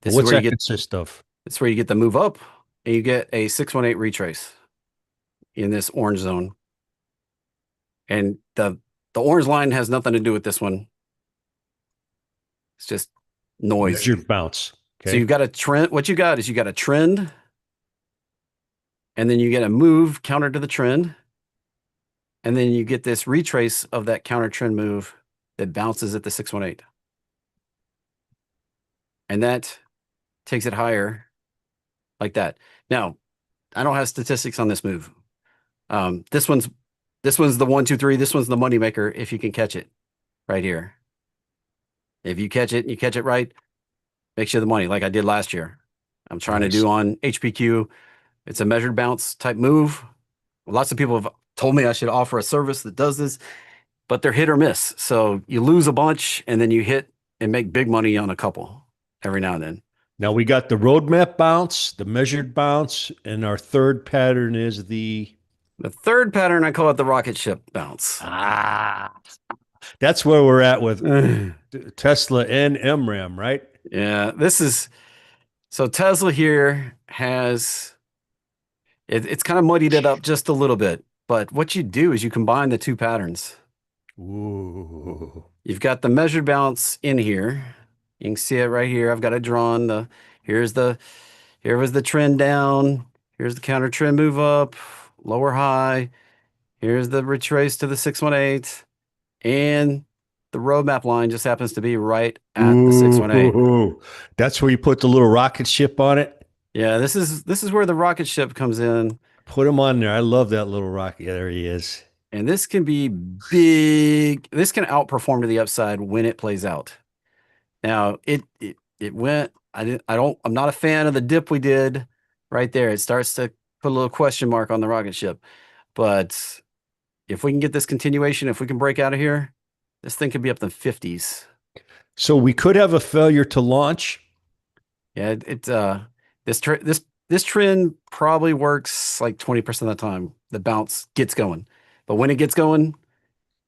What's that consist of? It's where you get the move up and you get a 618 retrace in this orange zone. And the orange line has nothing to do with this one. It's just noise. Measured bounce. Okay. So you've got a trend. What you got is you got a trend, and then you get a move counter to the trend, and then you get this retrace of that counter trend move that bounces at the 618. And that takes it higher like that. Now, I don't have statistics on this move. This one's This one's the 1, 2, 3. This one's the money maker if you can catch it right here. If you catch it and you catch it right, makes you the money like I did last year. I'm trying to Nice. do on HPQ. It's a measured bounce type move. Lots of people have told me I should offer a service that does this, but they're hit or miss. So you lose a bunch and then you hit and make big money on a couple every now and then. Now we got the roadmap bounce, the measured bounce, and our third pattern is the The third pattern, I call it the rocket ship bounce. that's where we're at with Tesla and MRAM, right? Yeah, this is so Tesla here has it's kind of muddied it up just a little bit. But what you do is you combine the two patterns. Ooh. You've got the measured bounce in here. You can see it right here. I've got it drawn. Here was the trend down. Here's the counter trend move up, lower high. Here's the retrace to the 618. And the roadmap line just happens to be right at the 618. Ooh. That's where you put the little rocket ship on it. Yeah, this is where the rocket ship comes in. Put him on there. I love that little rocket. Yeah, there he is. And this can be big. This can outperform to the upside when it plays out. Now it went. I'm not a fan of the dip we did right there. It starts to put a little question mark on the rocket ship. But if we can get this continuation, if we can break out of here, this thing could be up to the 50s. So we could have a failure to launch. Yeah, this trend probably works like 20% of the time. The bounce gets going. But when it gets going,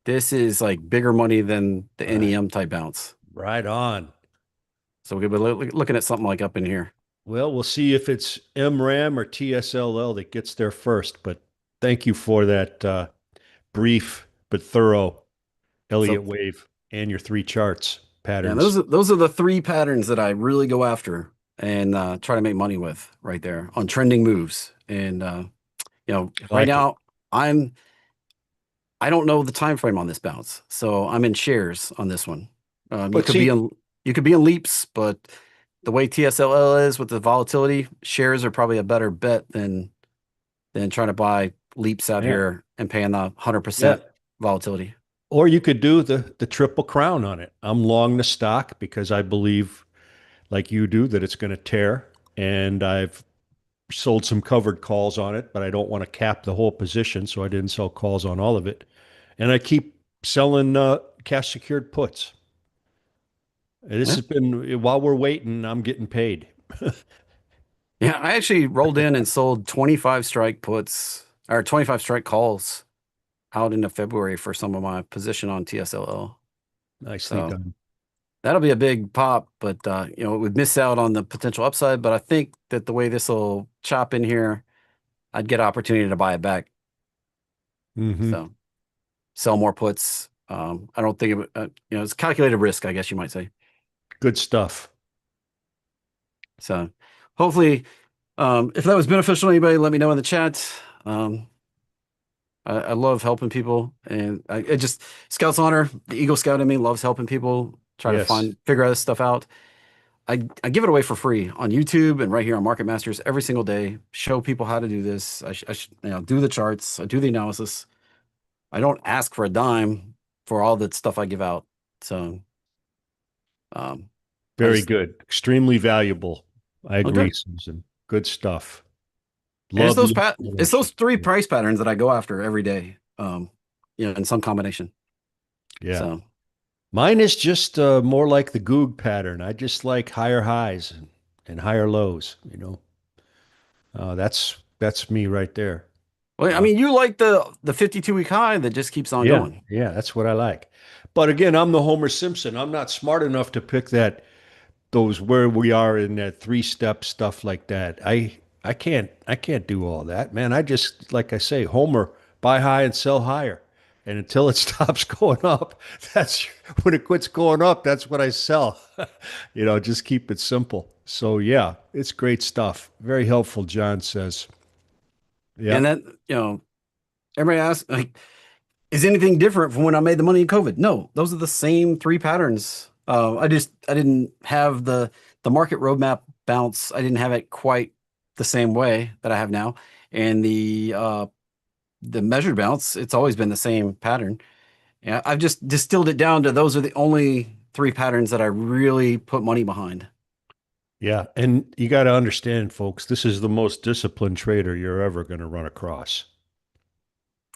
this is like bigger money than the NEM type bounce. Right on. So we could be looking at something like up in here. Well, we'll see if it's MRAM or TSLL that gets there first. But thank you for that brief but thorough Elliott wave and your 3 charts patterns. Yeah, those are the 3 patterns that I really go after and try to make money with right there on trending moves. And right now I don't know the time frame on this bounce, so I'm in shares on this one. You could be in leaps, but the way TSLL is with the volatility, shares are probably a better bet than trying to buy leaps out here and paying the 100% volatility. Or you could do the triple crown on it. I'm long the stock because I believe, like you do, that it's going to tear, and I've sold some covered calls on it, but I don't want to cap the whole position, so I didn't sell calls on all of it. And I keep selling cash secured puts. This has been, while we're waiting, I'm getting paid. Yeah, I actually rolled in and sold 25 strike puts or 25 strike calls out into February for some of my position on TSLL. Nicely done. That'll be a big pop, but it would miss out on the potential upside. But I think that the way this will chop in here, I'd get opportunity to buy it back. So sell more puts. I don't think it's calculated risk, I guess you might say. Good stuff. So hopefully, if that was beneficial to anybody, let me know in the chat. I love helping people, and I just Scout's honor. The Eagle Scout in me loves helping people try to figure this stuff out. I give it away for free on YouTube and right here on Market Masters every single day. Show people how to do this. I do the charts. I do the analysis. I don't ask for a dime for all the stuff I give out. So, very good. Extremely valuable. I agree, Susan. Good stuff. It's those 3 price patterns that I go after every day. In some combination. Yeah. So. Mine is just more like the Goog pattern. I just like higher highs and higher lows. That's me right there. Well, I mean, you like the 52-week high that just keeps on going. Yeah, that's what I like. But again, I'm the Homer Simpson. I'm not smart enough to pick those where we are in that 3-step stuff like that. I can't do all that, man. I just, like I say, Homer, buy high and sell higher. And until it stops going up, that's when it quits going up. That's what I sell. Just keep it simple. So yeah, it's great stuff. Very helpful, John says. Yeah. And that, everybody asks, like, is anything different from when I made the money in COVID? No, those are the same 3 patterns. I didn't have the market roadmap bounce. I didn't have it quite the same way that I have now. And the the measured bounce, it's always been the same pattern. Yeah, I've just distilled it down to those are the only three patterns that I really put money behind. Yeah, and you got to understand, folks, this is the most disciplined trader you're ever going to run across.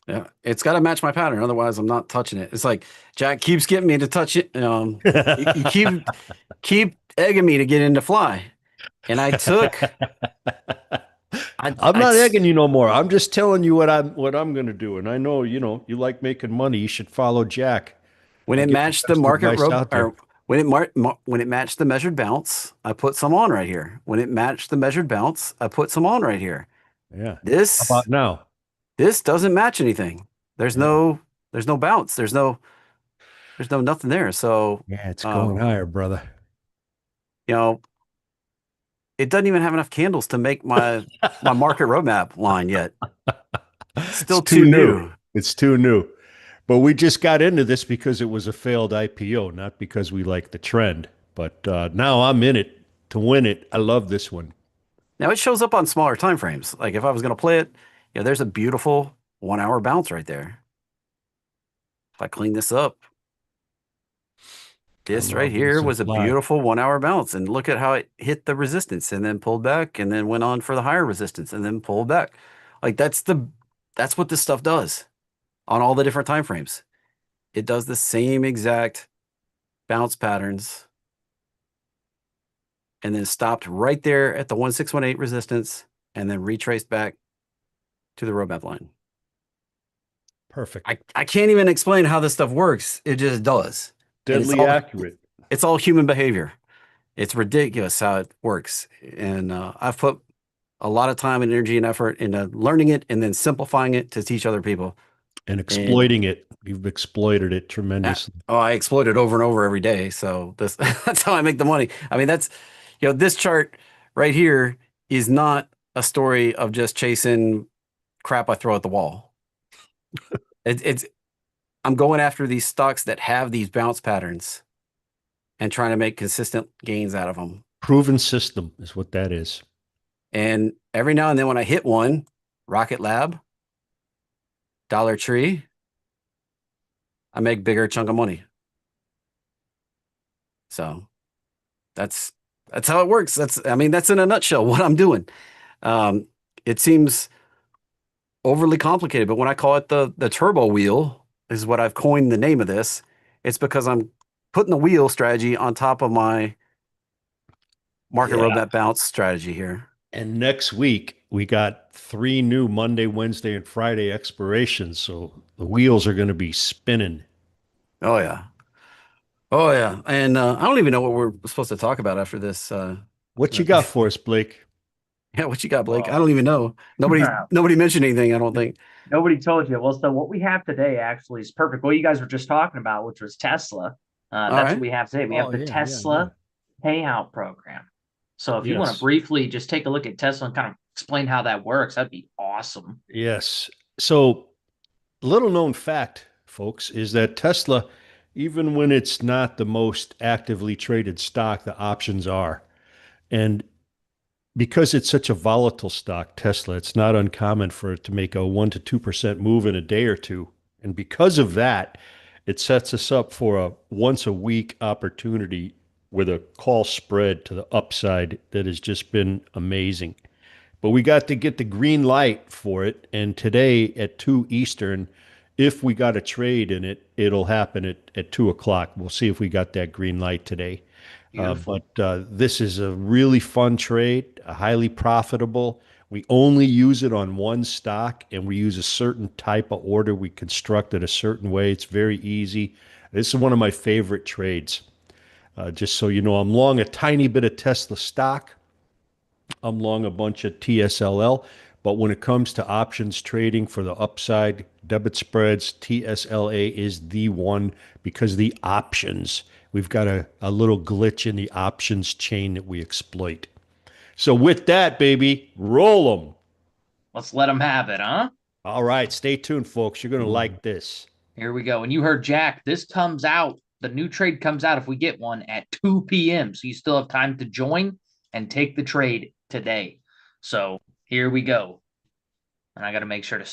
Yeah, it's got to match my pattern. Otherwise, I'm not touching it. It's like Jack keeps getting me to touch it. You keep egging me to get into fly, and I took. I'm I not egging you no more. I'm just telling you what I'm going to do. And I know, you like making money. You should follow Jack. when I it give the matched the best market advice rope, out there. or when it matched the measured bounce, I put some on right here. When it matched the measured bounce, I put some on right here. Yeah. How This about now? this doesn't match anything. There's Yeah. no there's no bounce. There's no nothing there. So, Yeah, it's going um, higher, brother. you know, it doesn't even have enough candles to make my market roadmap line yet. It's Still too too new. new. It's too new. But we just got into this because it was a failed IPO, not because we like the trend. But now I'm in it to win it. I love this one. Now it shows up on smaller time frames. Like if I was going to play it, there's a beautiful 1 hour bounce right there. If I clean this up, I this right love me here some was a fly. beautiful 1 hour bounce. And look at how it hit the resistance and then pulled back and then went on for the higher resistance and then pulled back. Like that's what this stuff does on all the different time frames. It does the same exact bounce patterns and then stopped right there at the 1618 resistance and then retraced back to the roadmap line. Perfect. I can't even explain how this stuff works. It just does. And Deadly accurate. it's all human behavior. It's ridiculous how it works. And I've put a lot of time and energy and effort into learning it and then simplifying it to teach other people. And And exploiting it. You've exploited it tremendously. I exploit it over and over every day. So this that's how I make the money. I mean, this chart right here is not a story of just chasing crap I throw at the wall. It's I'm going after these stocks that have these bounce patterns and trying to make consistent gains out of them. Proven system is what that is. And every now and then when I hit one, Rocket Lab, Dollar Tree, I make bigger chunk of money. So that's how it works. That's in a nutshell what I'm doing. It seems overly complicated, but when I call it the turbo wheel is what I've coined the name of this. It's because I'm putting the wheel strategy on top of my market Yeah. roadmap bounce strategy here. And next week, we got 3 new Monday, Wednesday, and Friday expirations. So the wheels are going to be spinning. Oh yeah. Oh yeah. And I don't even know what we're supposed to talk about after this. What you got for us, Blake? Yeah, what you got, Blake? I Well, don't even know. Nobody mentioned anything, I don't think. nobody told you. Well, so what we have today actually is perfect. What you guys were just talking about, which was Tesla. All That's what right. we have today. We have Oh, the yeah, yeah, yeah. Tesla payout program. So if you want to Yes. briefly just take a look at Tesla and kind of explain how that works, that'd be awesome. Yes. So, little known fact, folks, is that Tesla, even when it's not the most actively traded stock, the options are. And because it's such a volatile stock, Tesla, it's not uncommon for it to make a 1 to 2% move in a day or two. And because of that, it sets us up for a once a week opportunity with a call spread to the upside that has just been amazing. But we got to get the green light for it. And today at 2 Eastern, if we got a trade in it, it'll happen at 2 o'clock. We'll see if we got that green light today. Beautiful. But this is a really fun trade, highly profitable. We only use it on one stock and we use a certain type of order. We construct it a certain way. It's very easy. This is one of my favorite trades. Just so you know, I'm long a tiny bit of Tesla stock. I'm long a bunch of TSLL. But when it comes to options trading for the upside, debit spreads, TSLA is the one because the options, we've got a little glitch in the options chain that we exploit. So with that, baby, roll them. Let's let them have it, huh? All right, stay tuned, folks. You're going to like this. Here we go. And you heard Jack, this comes out, the new trade comes out if we get one at 2 p.m. So you still have time to join and take the trade today. So here we go. And I got to make sure to